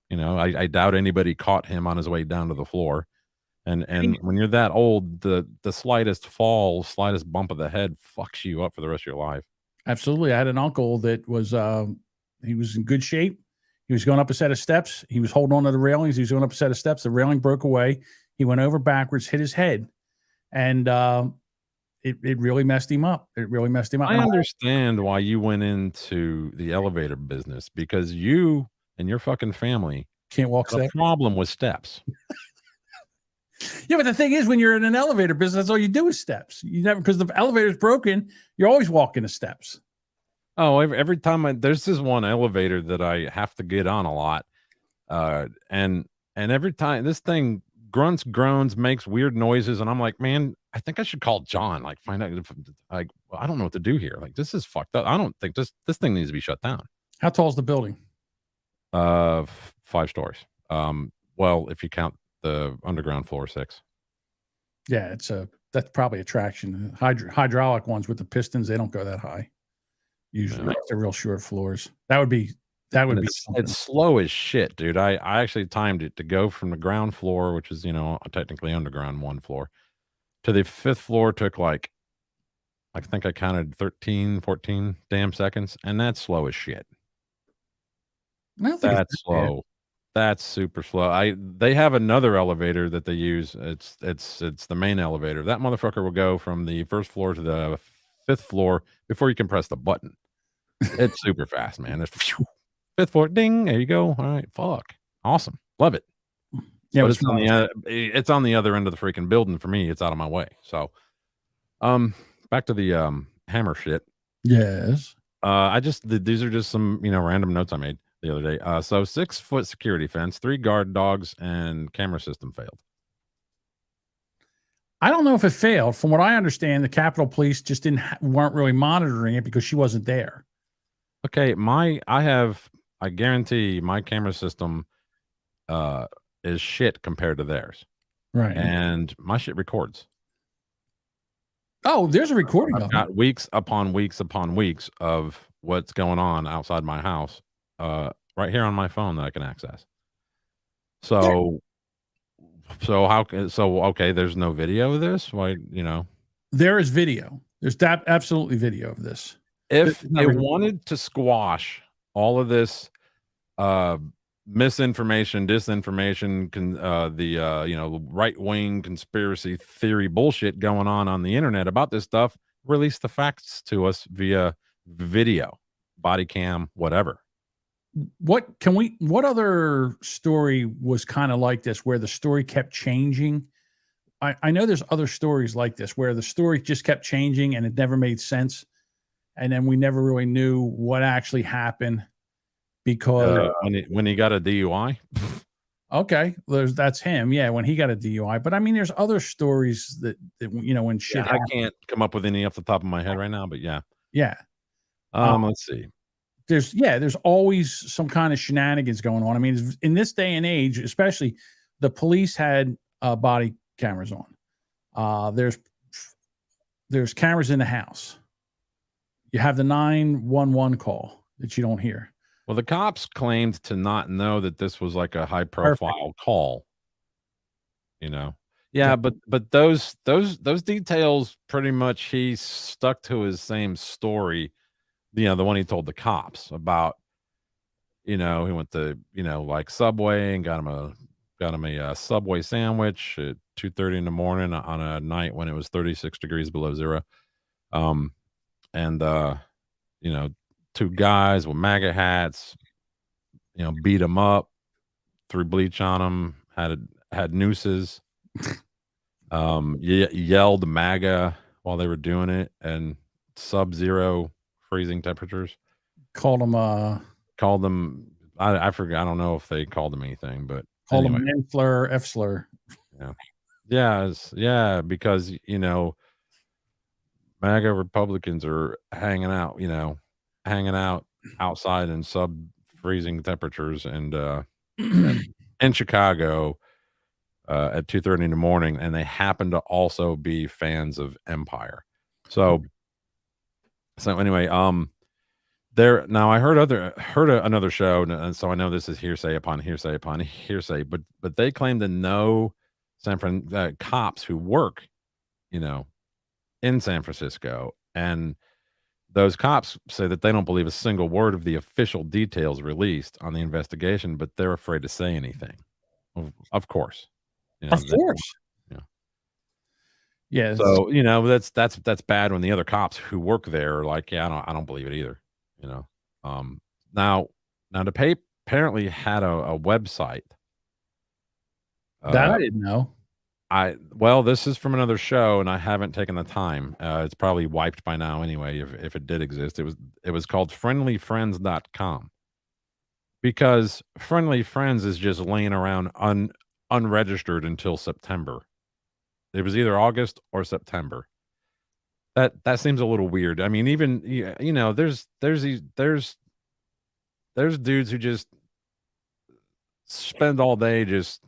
You know, I doubt anybody caught him on his way down to the floor. And when you're that old, the slightest fall, slightest bump of the head fucks you up for the rest of your life. Absolutely. I had an uncle that was he was in good shape. He was going up a set of steps. He was holding on to the railings. He was going up a set of steps. The railing broke away. He went over backwards, hit his head, and it really messed him up. It really messed him up. I understand why you went into the elevator business, because you and your fucking family can't walk steps. A problem with steps. Yeah, but the thing is, when you're in an elevator business, that's all you do is steps. You never, because the elevator's broken, you're always walking the steps. Oh, every time there's this one elevator that I have to get on a lot, and every time this thing grunts, groans, makes weird noises, and I'm like, man, I think I should call John, like find out if, like, well, I don't know what to do here. Like, this is fucked up. I don't think this thing needs to be shut down. How tall is the building? 5 stories. Well, if you count the underground floor, 6. Yeah, that's probably a traction. Hydraulic ones with the pistons, they don't go that high. Usually, no. They're real short floors. That would be. It's slow as shit, dude. I actually timed it to go from the ground floor, which is, you know, technically underground 1 floor, to the 5th floor. Took like, I think I counted 13, 14 damn seconds, and that's slow as shit. That's slow. Bad. That's super slow. They have another elevator that they use. It's the main elevator. That motherfucker will go from the 1st floor to the 5th floor before you can press the button. It's super fast, man. It's 5th floor, ding. There you go. All right, fuck, awesome, love it. Yeah, but it's on the other end of the freaking building for me. It's out of my way. So, back to the hammer shit. Yes. These are just some, you know, random notes I made the other day. So 6-foot security fence, 3 guard dogs, and camera system failed. I don't know if it failed. From what I understand, the Capitol Police just weren't really monitoring it because she wasn't there. Okay, I guarantee my camera system is shit compared to theirs. Right. And my shit records. Oh, there's a recording of it. I've got weeks upon weeks upon weeks of what's going on outside my house. Right here on my phone that I can access. So So okay, there's no video of this? Why, There is video. There's absolutely video of this. if There's no it reason- wanted to squash all of this uh misinformation, disinformation, right-wing conspiracy theory bullshit going on the internet about this stuff, release the facts to us via video, body cam, whatever. What other story was kind of like this where the story kept changing? I know there's other stories like this where the story just kept changing and it never made sense. And then we never really knew what actually happened because When he got a DUI. okay, that's him. Yeah, when he got a DUI. But I mean, there's other stories that when shit I happened. can't come up with any off the top of my head right now, but yeah. Yeah. Let's see. There's always some kind of shenanigans going on. I mean, in this day and age, especially, the police had body cameras on. There's cameras in the house. You have the 911 call that you don't hear. Well, the cops claimed to not know that this was like a high profile call. Yeah, but those details, pretty much he stuck to his same story. The one he told the cops about. He went to like Subway and got him a Subway sandwich at 2:30 in the morning on a night when it was 36 degrees below zero. Two guys with MAGA hats, beat him up, threw bleach on him, had nooses, yelled MAGA while they were doing it, and sub-zero freezing temperatures. Called them I forget. I don't know if they called him anything, but called anyway. them N-slur, F-slur. Yeah, because MAGA Republicans are hanging out outside in sub-freezing temperatures and in Chicago at 2:30 in the morning, and they happen to also be fans of Empire. So anyway, there now I heard another show, and so I know this is hearsay upon hearsay upon hearsay, but they claim to know cops who work, in San Francisco, and those cops say that they don't believe a single word of the official details released on the investigation, but they're afraid to say anything. Of course, Of course. Yeah. Yeah. So that's bad when the other cops who work there are like, yeah, I don't believe it either. Now DePape apparently had a website. That I didn't know. This is from another show, and I haven't taken the time. It's probably wiped by now anyway, if it did exist. It was called friendlyfriends.com, because Friendly Friends is just laying around unregistered until September. It was either August or September. That seems a little weird. I mean, even there's dudes who just spend all day just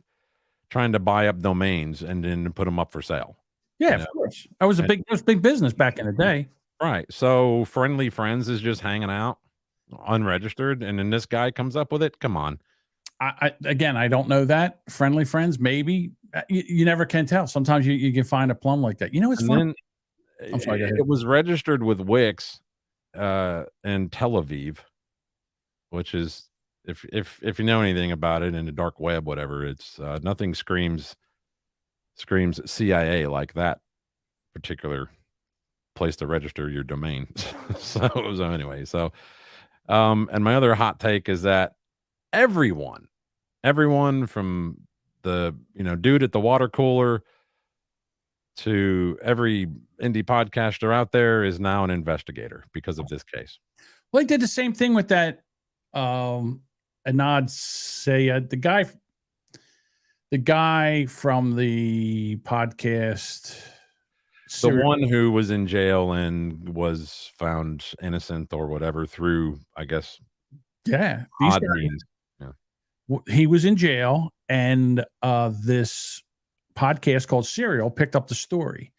trying to buy up domains and then put them up for sale. Yeah, of course. That was big business back in the day. Right. So Friendly Friends is just hanging out unregistered, and then this guy comes up with it. Come on. I don't know that. Friendly Friends, maybe. You never can tell. Sometimes you can find a plum like that. It's fun. I'm sorry, go ahead. It was registered with Wix in Tel Aviv, which is, if you know anything about it in the dark web, whatever, it's nothing screams CIA like that particular place to register your domain. so anyway, and my other hot take is that everyone from the dude at the water cooler to every indie podcaster out there is now an investigator because of this case. Well, they did the same thing with that Anand Sayed, the guy from the podcast, the one who was in jail and was found innocent or whatever through, I guess, odd means. He was in jail, and this podcast called Serial picked up the story,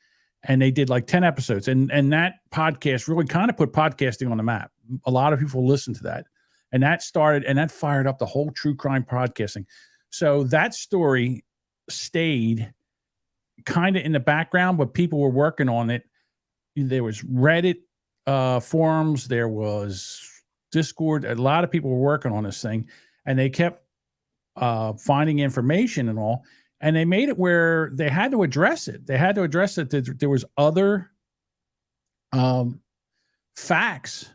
and they did like 10 episodes, and that podcast really kind of put podcasting on the map. A lot of people listened to that, and that fired up the whole true crime podcasting. So that story stayed kind of in the background, but people were working on it. There was Reddit forums, there was Discord. A lot of people were working on this thing, and they kept finding information and all. And they made it where they had to address it. They had to address it that there was other facts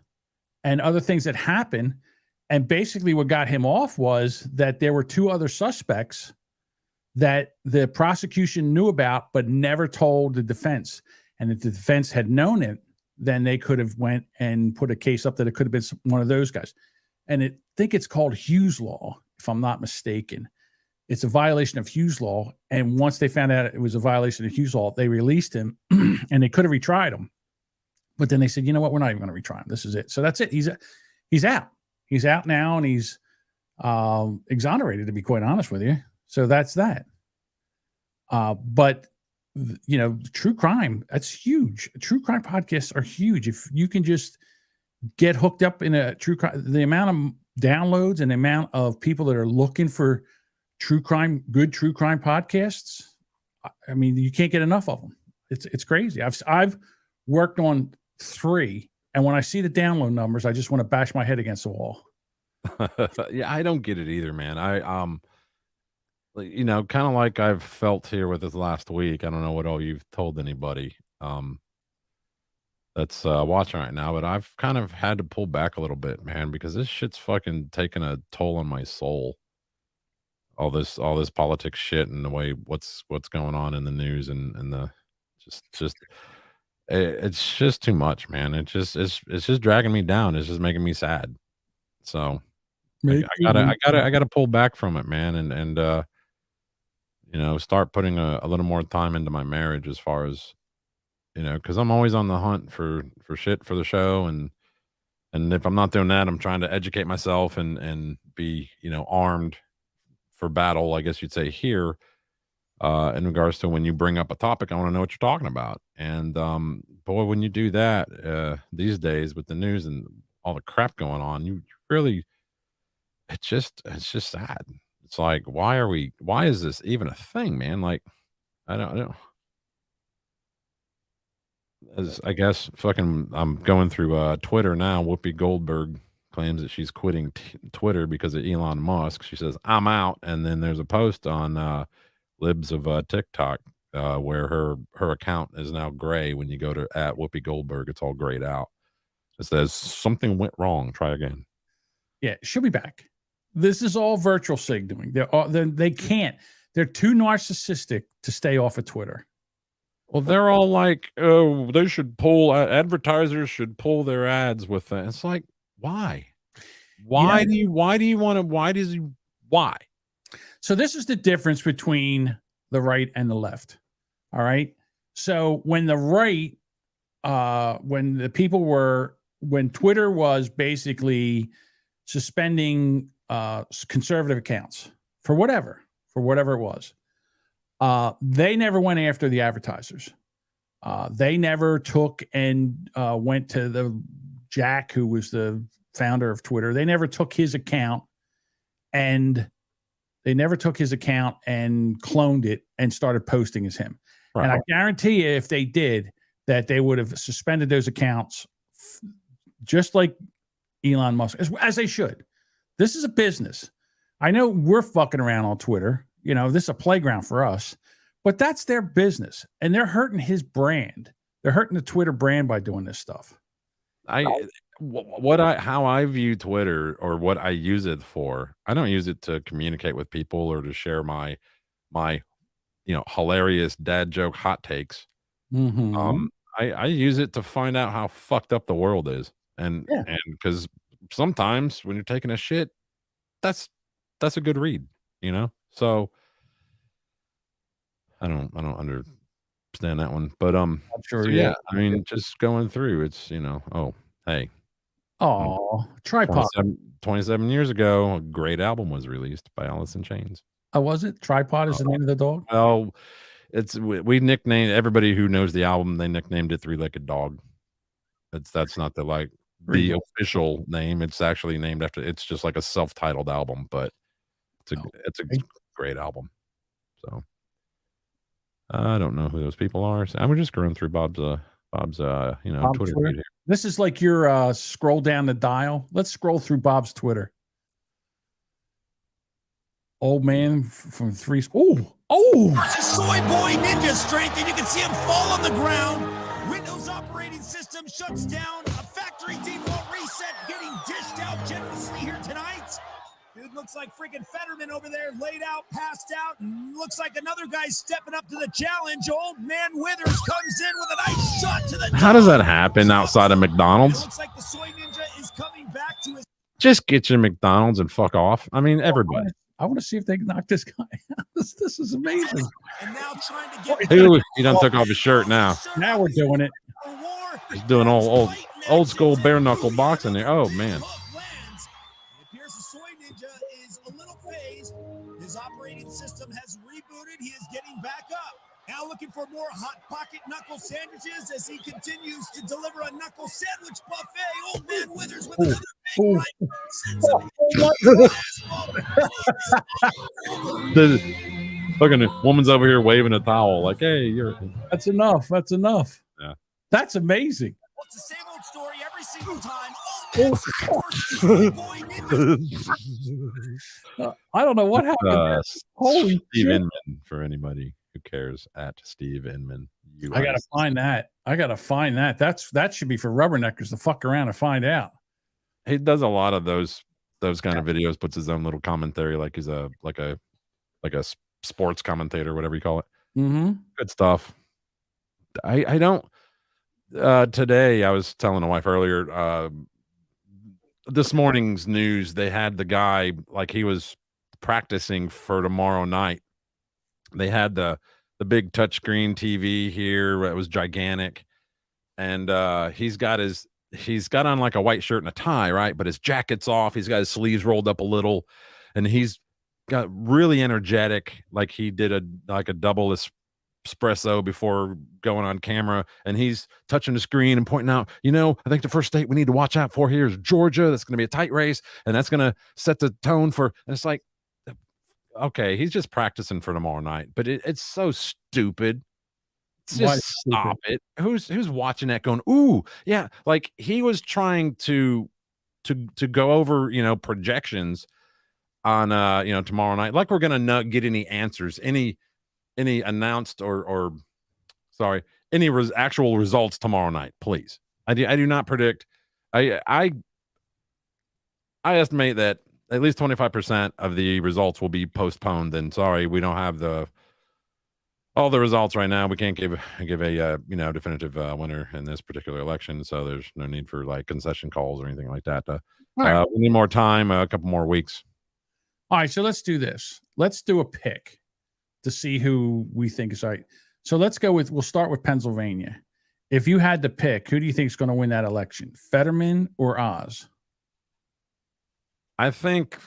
and other things that happened. And basically what got him off was that there were 2 other suspects that the prosecution knew about, but never told the defense. And if the defense had known it, then they could have went and put a case up that it could have been one of those guys. And I think it's called Hughes Law, if I'm not mistaken. It's a violation of Hughes Law. And once they found out it was a violation of Hughes Law, they released him and they could have retried him. But then they said, you know what? We're not even going to retry him. This is it. So that's it. He's out. He's out now, and he's exonerated, to be quite honest with you. So that's that. But, you know, true crime, that's huge. True crime podcasts are huge. If you can just get hooked up in a true crime, the amount of downloads and the amount of people that are looking for good true crime podcasts, I mean, you can't get enough of them. It's crazy. I've worked on 3, and when I see the download numbers, I just want to bash my head against the wall. Yeah, I don't get it either, man. You know, kind of like I've felt here with this last week. I don't know what all you've told anybody that's watching right now, but I've kind of had to pull back a little bit, man, because this shit's fucking taking a toll on my soul. All this politics shit and the way what's going on in the news and the it's just too much, man. It's just dragging me down. It's just making me sad. So I gotta pull back from it, man, and you know, start putting a little more time into my marriage as far as, you know, because I'm always on the hunt for shit for the show, and if I'm not doing that, I'm trying to educate myself and be, you know, armed for battle, I guess you'd say here, in regards to when you bring up a topic, I want to know what you're talking about. And boy, when you do that these days with the news and all the crap going on, you really, it's just sad. It's like, why is this even a thing, man? Like, I don't I guess fucking I'm going through Twitter now. Whoopi Goldberg claims that she's quitting Twitter because of Elon Musk. She says, I'm out. And then there's a post on Libs of TikTok where her account is now gray. When you go to at Whoopi Goldberg, it's all grayed out. It says something went wrong. Try again. Yeah, she'll be back. This is all virtual signaling. They can't. They're too narcissistic to stay off of Twitter. Well, they're all like, oh, they should pull, advertisers should pull their ads with that. It's like, why? Why? So this is the difference between the right and the left. All right. So when the right, when Twitter was basically suspending conservative accounts for whatever it was, they never went after the advertisers. They never took and went to the Jack, who was the founder of Twitter. They never took his account and cloned it and started posting as him. Right. And I guarantee you, if they did, that they would have suspended those accounts just like Elon Musk, as they should. This is a business. I know we're fucking around on Twitter. You know, this is a playground for us, but that's their business, and they're hurting his brand. They're hurting the Twitter brand by doing this stuff. How I view Twitter, or what I use it for, I don't use it to communicate with people or to share my you know, hilarious dad joke hot takes. Mm-hmm. I use it to find out how fucked up the world is, and because sometimes when you're taking a shit, that's a good read, you know. So I don't understand that one, but I'm sure. so yeah, I mean, just going through, it's, you know, oh hey, Tripod. 27 years ago, a great album was released by Alice in Chains. Oh, was it? Tripod is the name of the dog? Well, we nicknamed, everybody who knows the album, they nicknamed it Three-Legged Dog. That's not the official name. It's actually named after, it's just like a self-titled album, but it's a great album. So I don't know who those people are. So I'm just going through Bob's Bob's Twitter Twitter? feed here. This is like your scroll down the dial. Let's scroll through Bob's Twitter. Old man from three. Versus Soy Boy Ninja strength, and you can see him fall on the ground. Windows operating system shuts down. A factory default reset getting dished out generously here tonight. Dude looks like freaking Fetterman over there, laid out, passed out, and looks like another guy stepping up to the challenge. Old man Withers comes in with a nice shot to the. How does that happen outside of It McDonald's? looks like the Soy Ninja is coming back to his. Just get your McDonald's and fuck off. I mean, everybody. I want to see if they can knock this guy out. This is amazing. And now trying to get. Ooh, he done took off his shirt now. Now we're doing it. He's doing old school bare knuckle boxing there. Oh man. It appears the Soy Ninja is a little phased. His operating system has rebooted. He is getting back up. Now looking for more hot pocket knuckle sandwiches as he continues to deliver a knuckle sandwich buffet. Old man Withers with another big right. Sends him The fucking woman's over here waving a towel like, hey, you're. That's enough. That's enough. Yeah. That's amazing. Well, it's the same old story every single time. Boy Ninja. I don't know what happened. Holy Steve shit. Inman for anybody who cares at Steve Inman. I gotta find that. That should be for rubberneckers to fuck around and find out. He does a lot of those kind of videos. Puts his own little commentary, like he's a sports commentator, whatever you call it. Mm-hmm. Good stuff. I don't. Today I was telling the wife earlier. This morning's news, they had the guy like he was practicing for tomorrow night. They had the big touchscreen TV here. It was gigantic, and he's got on like a white shirt and a tie, right? But his jacket's off. He's got his sleeves rolled up a little, and he's got really energetic, like he did a double espresso before going on camera, and he's touching the screen and pointing out, I think the first state we need to watch out for here is Georgia. That's going to be a tight race, and that's going to set the tone for. And it's like, okay, he's just practicing for tomorrow night, but it's so stupid. Just stop it. Who's watching that going, ooh, yeah, like he was trying to go over, projections on tomorrow night, like we're gonna not get any answers, any announced or any actual results tomorrow night, please. I do not predict. I estimate that at least 25% of the results will be postponed. Then sorry, we don't have all the results right now. We can't give a definitive winner in this particular election, so there's no need for like concession calls or anything like that. Right. We need more time, a couple more weeks. All right, so let's do this. Let's do a pick to see who we think is right. So we'll start with Pennsylvania. If you had to pick, who do you think is going to win that election, Fetterman or Oz? I think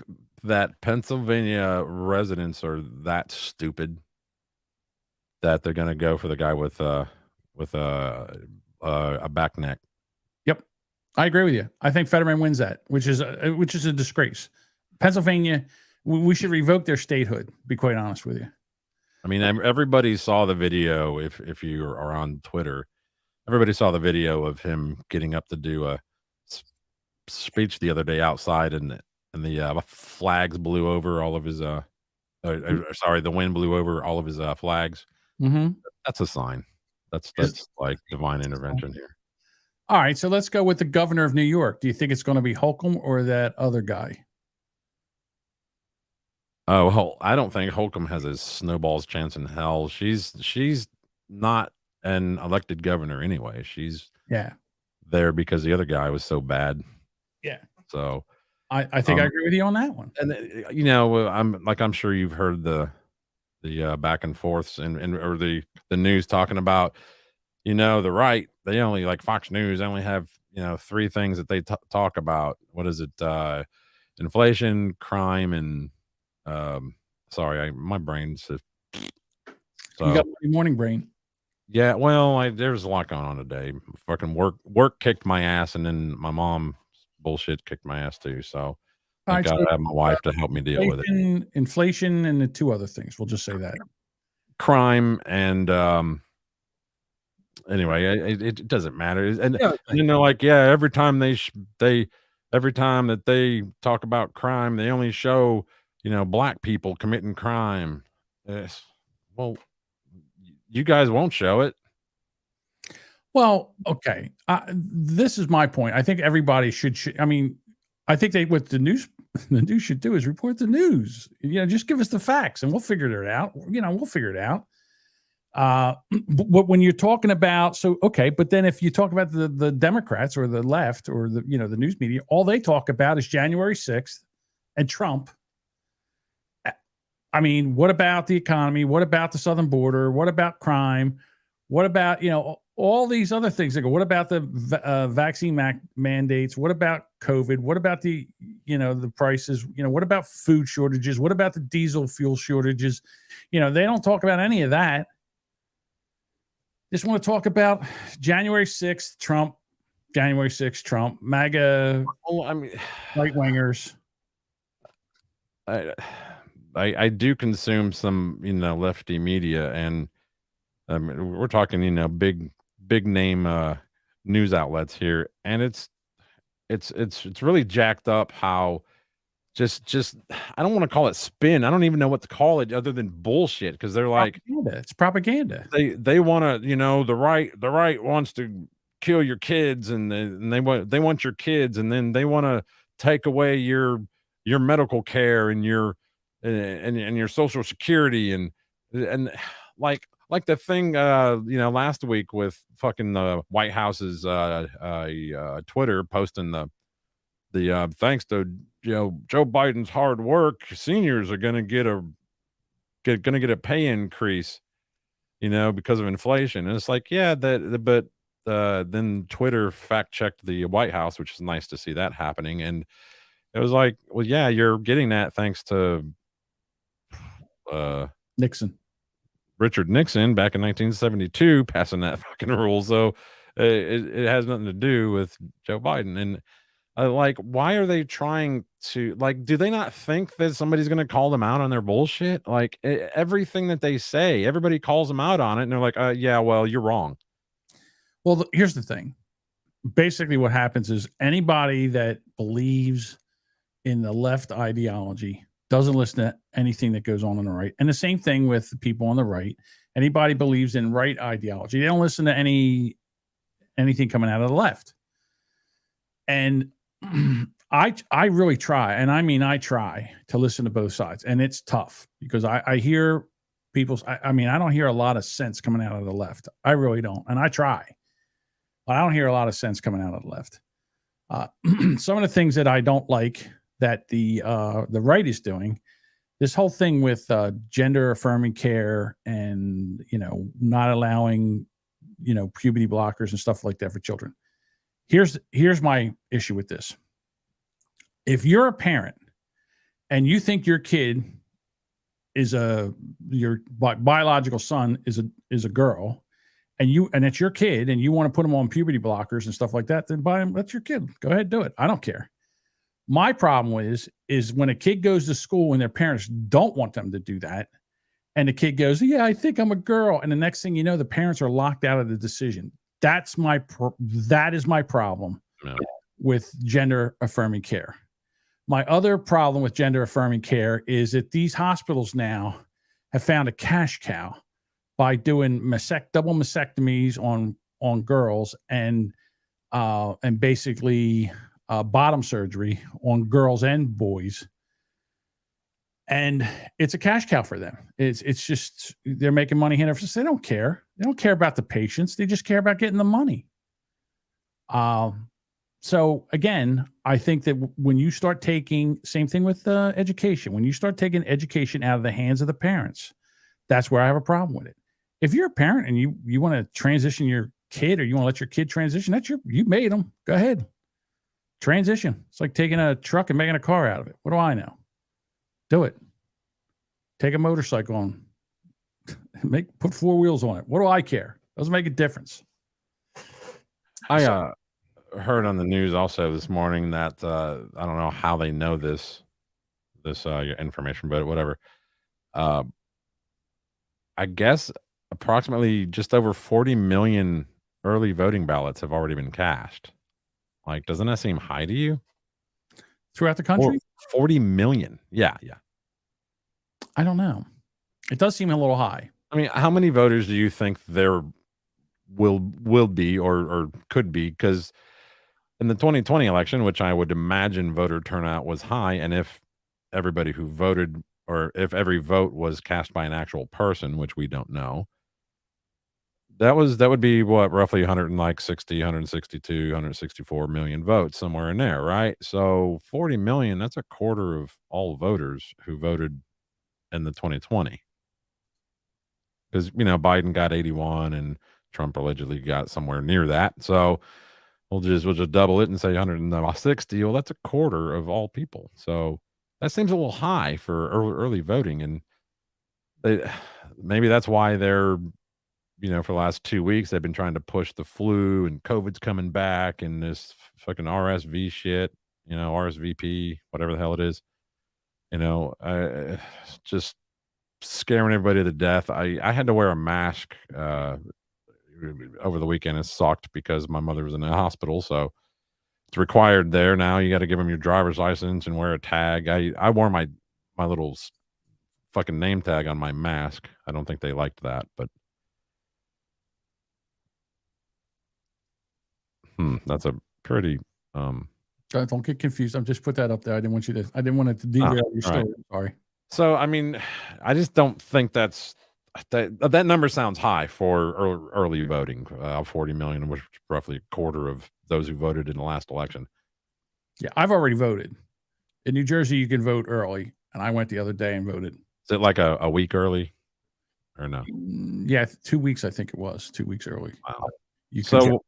that Pennsylvania residents are that stupid that they're going to go for the guy with a back neck. Yep, I agree with you. I think Fetterman wins that, which is a disgrace. Pennsylvania, we should revoke their statehood. To be quite honest with you. I mean, everybody saw the video. If you are on Twitter, everybody saw the video of him getting up to do a speech the other day outside, and the flags blew over all of his. The wind blew over all of his flags. Mm-hmm. That's a sign. That's like divine intervention here. All right, so let's go with the governor of New York. Do you think it's going to be Holcomb or that other guy? Oh, well, I don't think Holcomb has a snowball's chance in hell. She's not an elected governor anyway. She's there because the other guy was so bad. Yeah. So I think I agree with you on that one. And I'm sure you've heard the back and forths or the news talking about, the right, they only, like Fox News, only have, 3 things that they talk about. What is it? Inflation, crime, and my brain's so, you got morning brain. Yeah, well, there's a lot going on today. Fucking work kicked my ass, and then my mom bullshit kicked my ass too. So I gotta have my wife to help me deal with it. Inflation, and the 2 other things. We'll just say that. crime and anyway, it doesn't matter. And Yeah, like, yeah, every time every time that they talk about crime, they only show, black people committing crime. Yes. Well, you guys won't show it. Well, okay. This is my point. I think everybody should. I mean, I think what the news should do is report the news. Just give us the facts, and we'll figure it out. We'll figure it out. But when you're talking about, but then if you talk about the Democrats or the left or the news media, all they talk about is January 6th and Trump. I mean, what about the economy? What about the southern border? What about crime? What about, all these other things? They go, what about the vaccine mandates? What about COVID? What about the prices? What about food shortages? What about the diesel fuel shortages? They don't talk about any of that. Just want to talk about January 6th, Trump, MAGA, Well, I mean, right wingers. I do consume some, lefty media, and we're talking, big name news outlets here, and it's really jacked up how just I don't want to call it spin. I don't even know what to call it other than bullshit, because they're like, It's propaganda. they want to, the right wants to kill your kids, and they want your kids, and then they want to take away your medical care and your and your social security, and like the thing last week with fucking the White House's Twitter posting the thanks to Joe Biden's hard work, seniors are gonna get a pay increase, because of inflation. And it's like, yeah, but then Twitter fact checked the White House, which is nice to see that happening. And it was like, well, yeah, you're getting that thanks to Nixon. Richard Nixon back in 1972 passing that fucking rule. So it has nothing to do with Joe Biden. And why are they trying to, do they not think that somebody's going to call them out on their bullshit? Everything that they say, everybody calls them out on it, and they're like, yeah, well, you're wrong. Well, here's the thing. Basically what happens is anybody that believes in the left ideology doesn't listen to anything that goes on the right. And the same thing with the people on the right. Anybody believes in right ideology, they don't listen to anything coming out of the left. And I really try, and I mean I try to listen to both sides, and it's tough because I hear people's. I mean, I don't hear a lot of sense coming out of the left. I really don't, and I try, but I don't hear a lot of sense coming out of the left. Some of the things that I don't like that the right is doing, this whole thing with gender affirming care and not allowing puberty blockers and stuff like that for children. Here's my issue with this. If you're a parent and you think your kid is your biological son is a girl, and it's your kid, and you want to put them on puberty blockers and stuff like that, then buy them. That's your kid. Go ahead, do it. I don't care. My problem is when a kid goes to school and their parents don't want them to do that, and the kid goes, "Yeah, I think I'm a girl," and the next thing you know, the parents are locked out of the decision. That is my problem with gender affirming care. My other problem with gender affirming care is that these hospitals now have found a cash cow by doing double mastectomies on girls and basically bottom surgery on girls and boys. And it's a cash cow for them. It's just they're making money hand over fist. They don't care. They don't care about the patients. They just care about getting the money. So again, I think that when you start taking, same thing with education, when you start taking education out of the hands of the parents, that's where I have a problem with it. If you're a parent and you want to transition your kid, or you want to let your kid transition, you made them. Go ahead. Transition. It's like taking a truck and making a car out of it. What do I know? Do it. Take a motorcycle on. Put 4 wheels on it. What do I care? Doesn't make a difference. I heard on the news also this morning that I don't know how they know this information, but whatever. I guess approximately just over 40 million early voting ballots have already been cashed. Like, doesn't that seem high to you? Throughout the Or country? 40 million. Yeah, yeah. I don't know. It does seem a little high. I mean, how many voters do you think there will be or could be? Because in the 2020 election, which I would imagine voter turnout was high, and if everybody who voted or if every vote was cast by an actual person, which we don't know, that would be what, roughly 160, 162, 164 million votes, somewhere in there, right? So 40 million, that's a quarter of all voters who voted in the 2020. Because Biden got 81 and Trump allegedly got somewhere near that. So we'll just double it and say 160. Well, that's a quarter of all people. So that seems a little high for early voting, and maybe that's why they're for the last 2 weeks they've been trying to push the flu and COVID's coming back and this fucking RSV shit, RSVP, whatever the hell it is, just scaring everybody to death. I had to wear a mask over the weekend. It sucked because my mother was in the hospital, so it's required there now. You got to give them your driver's license and wear a tag. I wore my little fucking name tag on my mask. I don't think they liked that, but that's a pretty Don't get confused. I'm just put that up there. I didn't want it to derail your story. right. Sorry. So I mean, I just don't think that number sounds high for early voting. 40 million, which is roughly a quarter of those who voted in the last election. Yeah, I've already voted. In New Jersey, you can vote early, and I went the other day and voted. Is it like a week early, or no? Yeah, 2 weeks. I think it was 2 weeks early. Wow. You can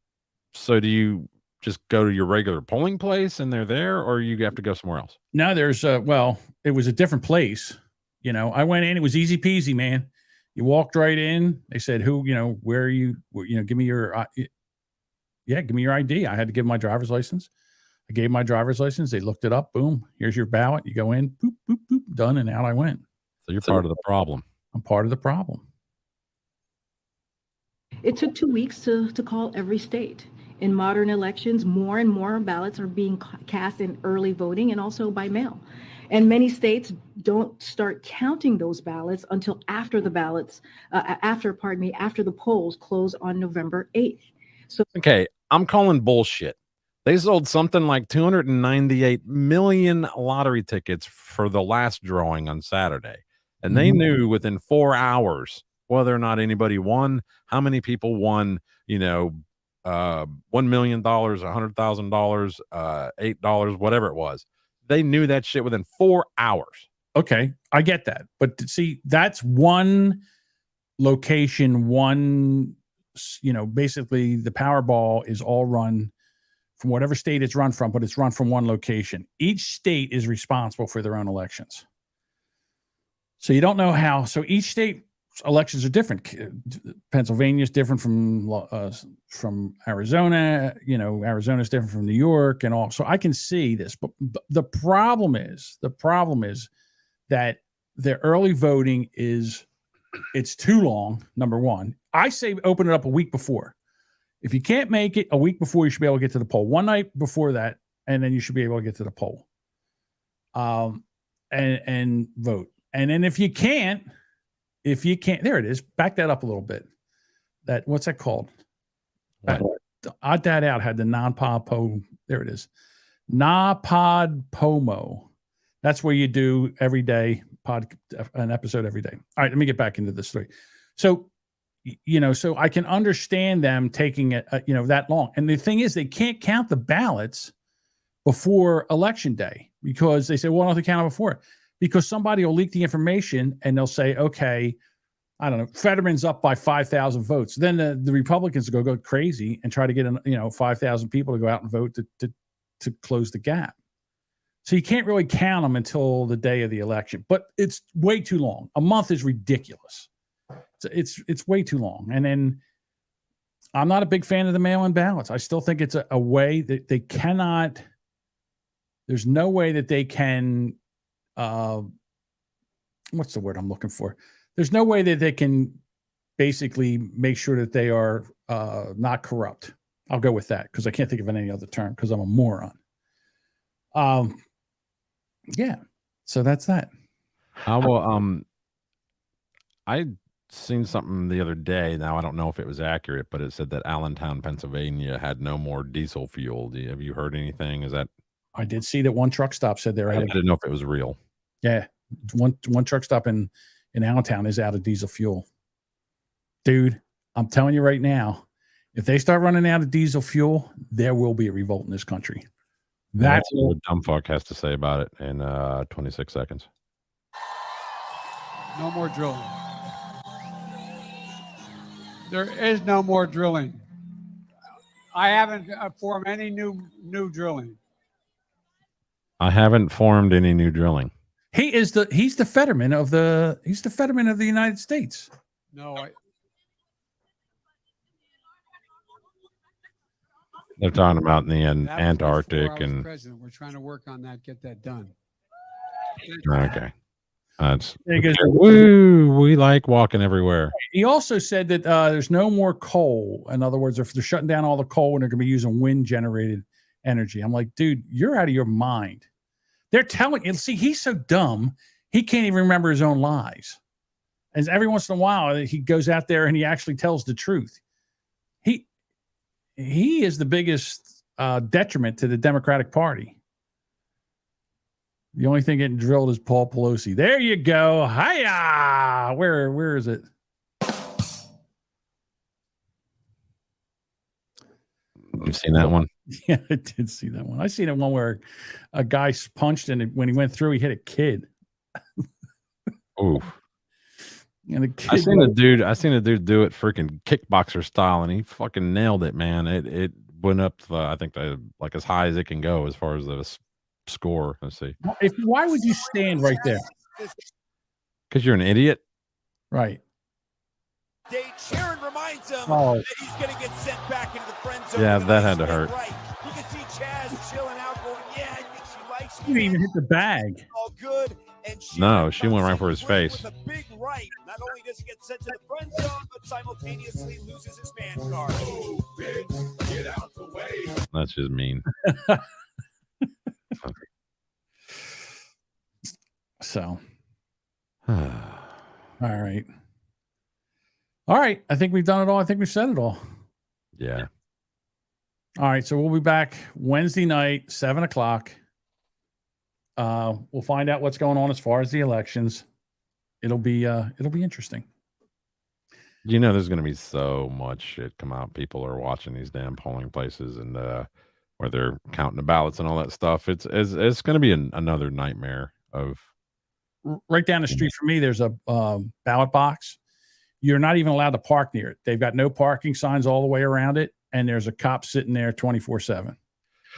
So do you just go to your regular polling place and they're there, or you have to go somewhere else? No, there's it was a different place. I went in, it was easy peasy, man. You walked right in. They said, where are you? Give me your give me your ID. I had to give my driver's license. I gave my driver's license. They looked it up. Boom. Here's your ballot. You go in, boop, boop, boop, done. And out I went. So you're part of the problem. I'm part of the problem. It took 2 weeks to call every state. In modern elections, more and more ballots are being cast in early voting and also by mail. And many states don't start counting those ballots until after the polls close on November 8th. So Okay, I'm calling bullshit. They sold something like 298 million lottery tickets for the last drawing on Saturday. And they knew within 4 hours whether or not anybody won, how many people won, $1 million, $100,000, $8, whatever it was. They knew that shit within 4 hours. Okay, I get that. But see, that's one location, basically the Powerball is all run from whatever state it's run from, but it's run from one location. Each state is responsible for their own elections. So you don't know how. So each state elections are different. Pennsylvania is different from Arizona. Arizona is different from New York and all. So I can see this, but the problem is that the early voting it's too long. Number one, I say open it up a week before. If you can't make it a week before, you should be able to get to the poll. One night before that, and then you should be able to get to the poll, and vote. And then if you can't, there it is. Back that up a little bit. What's that called? Odd that out had the non-pod. There it is. NaPodPoMo. That's where you do every day an episode every day. All right, let me get back into this story. So, so I can understand them taking it, that long. And the thing is, they can't count the ballots before election day because they say, well, I don't have to count it before. Because somebody will leak the information and they'll say, okay, I don't know, Fetterman's up by 5,000 votes. Then the Republicans go crazy and try to get 5,000 people to go out and vote to close the gap. So you can't really count them until the day of the election, but it's way too long. A month is ridiculous. It's way too long. And then I'm not a big fan of the mail-in ballots. I still think it's a way that they cannot. There's no way that they can. What's the word I'm looking for? there's no way that they can basically make sure that they are not corrupt. I'll go with that because I can't think of any other term because I'm a moron. Yeah. So that's that. How will I seen something the other day. Now I don't know if it was accurate, but it said that Allentown, Pennsylvania had no more diesel fuel. Have you heard anything? Is that I did see that one truck stop said they're I out of didn't know if it was real. yeah. One truck stop in Allentown is out of diesel fuel. Dude, I'm telling you right now, if they start running out of diesel fuel, there will be a revolt in this country. That's what a dumb fuck has to say about it in 26 seconds. No more drilling. There is no more drilling. I haven't formed any new drilling. I haven't formed any new drilling. He's the Fetterman of the United States. No, They're talking about in the that was before Antarctic I was and president. We're trying to work on that, get that done. okay. That's There goes- woo, we like walking everywhere. He also said that there's no more coal. In other words, if they're shutting down all the coal and they're going to be using wind generated energy, I'm like, dude, you're out of your mind. They're telling you. See, he's so dumb, he can't even remember his own lies. And every once in a while, he goes out there and he actually tells the truth. He is the biggest detriment to the Democratic Party. The only thing getting drilled is Paul Pelosi. There you go. Hiya! Where is it? You've seen that one? Yeah, I did see that one. I seen it one where a guy punched and when he went through, he hit a kid. Ooh. And the kid I seen a dude do it freaking kickboxer style, and he fucking nailed it, man. It went up, I think, like as high as it can go as far as the score. Let's see. Why would you stand right there? Because you're an idiot. Right. Sharon reminds him Oh. that he's going to get sent back into the friend zone. Yeah, with a that nice had to spin hurt. Right. You can see Chaz chilling out, going, "Yeah, I think she likes He me. didn't even hit the bag. All good." And No, she went right for his face. With a big right. Not only does he get sent to the friend zone, but simultaneously loses his man card. Oh, bitch, get out the way. That's just mean. So, all right. All right. I think we've done it all. I think we've said it all. Yeah. All right. So we'll be back Wednesday night, 7:00. We'll find out what's going on as far as the elections. It'll be interesting. You know, there's going to be so much shit come out. People are watching these damn polling places and where they're counting the ballots and all that stuff. It's going to be another nightmare of. Right down the street from me, there's a ballot box. You're not even allowed to park near it. They've got no parking signs all the way around it, and there's a cop sitting there 24/7.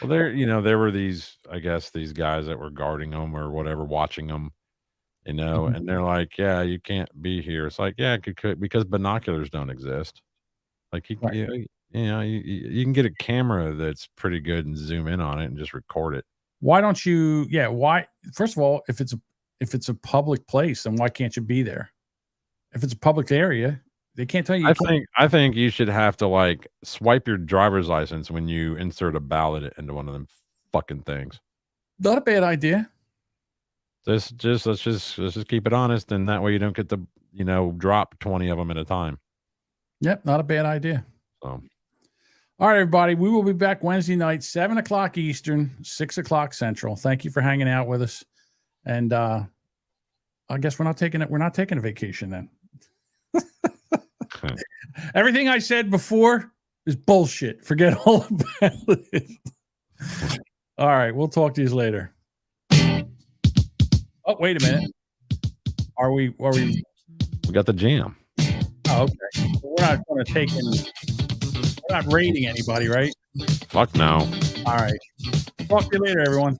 Well, there were these, I guess, these guys that were guarding them or whatever, watching them, Mm-hmm. and they're like, yeah, you can't be here. It's like, yeah, it could because binoculars don't exist. Like, Right. you can get a camera that's pretty good and zoom in on it and just record it. Why don't you? Yeah. Why? First of all, if it's a public place, then why can't you be there? If it's a public area, they can't tell you. I think you should have to like swipe your driver's license when you insert a ballot into one of them fucking things. Not a bad idea. Let's just keep it honest, and that way you don't get to drop 20 of them at a time. Yep, not a bad idea. So, all right, everybody, we will be back Wednesday night, 7:00 Eastern, 6:00 Central. Thank you for hanging out with us, and I guess we're not taking a vacation then. Everything I said before is bullshit. Forget all about it. All right, we'll talk to you later. Oh, wait a minute. Are we? we got the jam. Oh, okay. We're not going to take any. We're not rating anybody, right? Fuck no. All right. Talk to you later, everyone.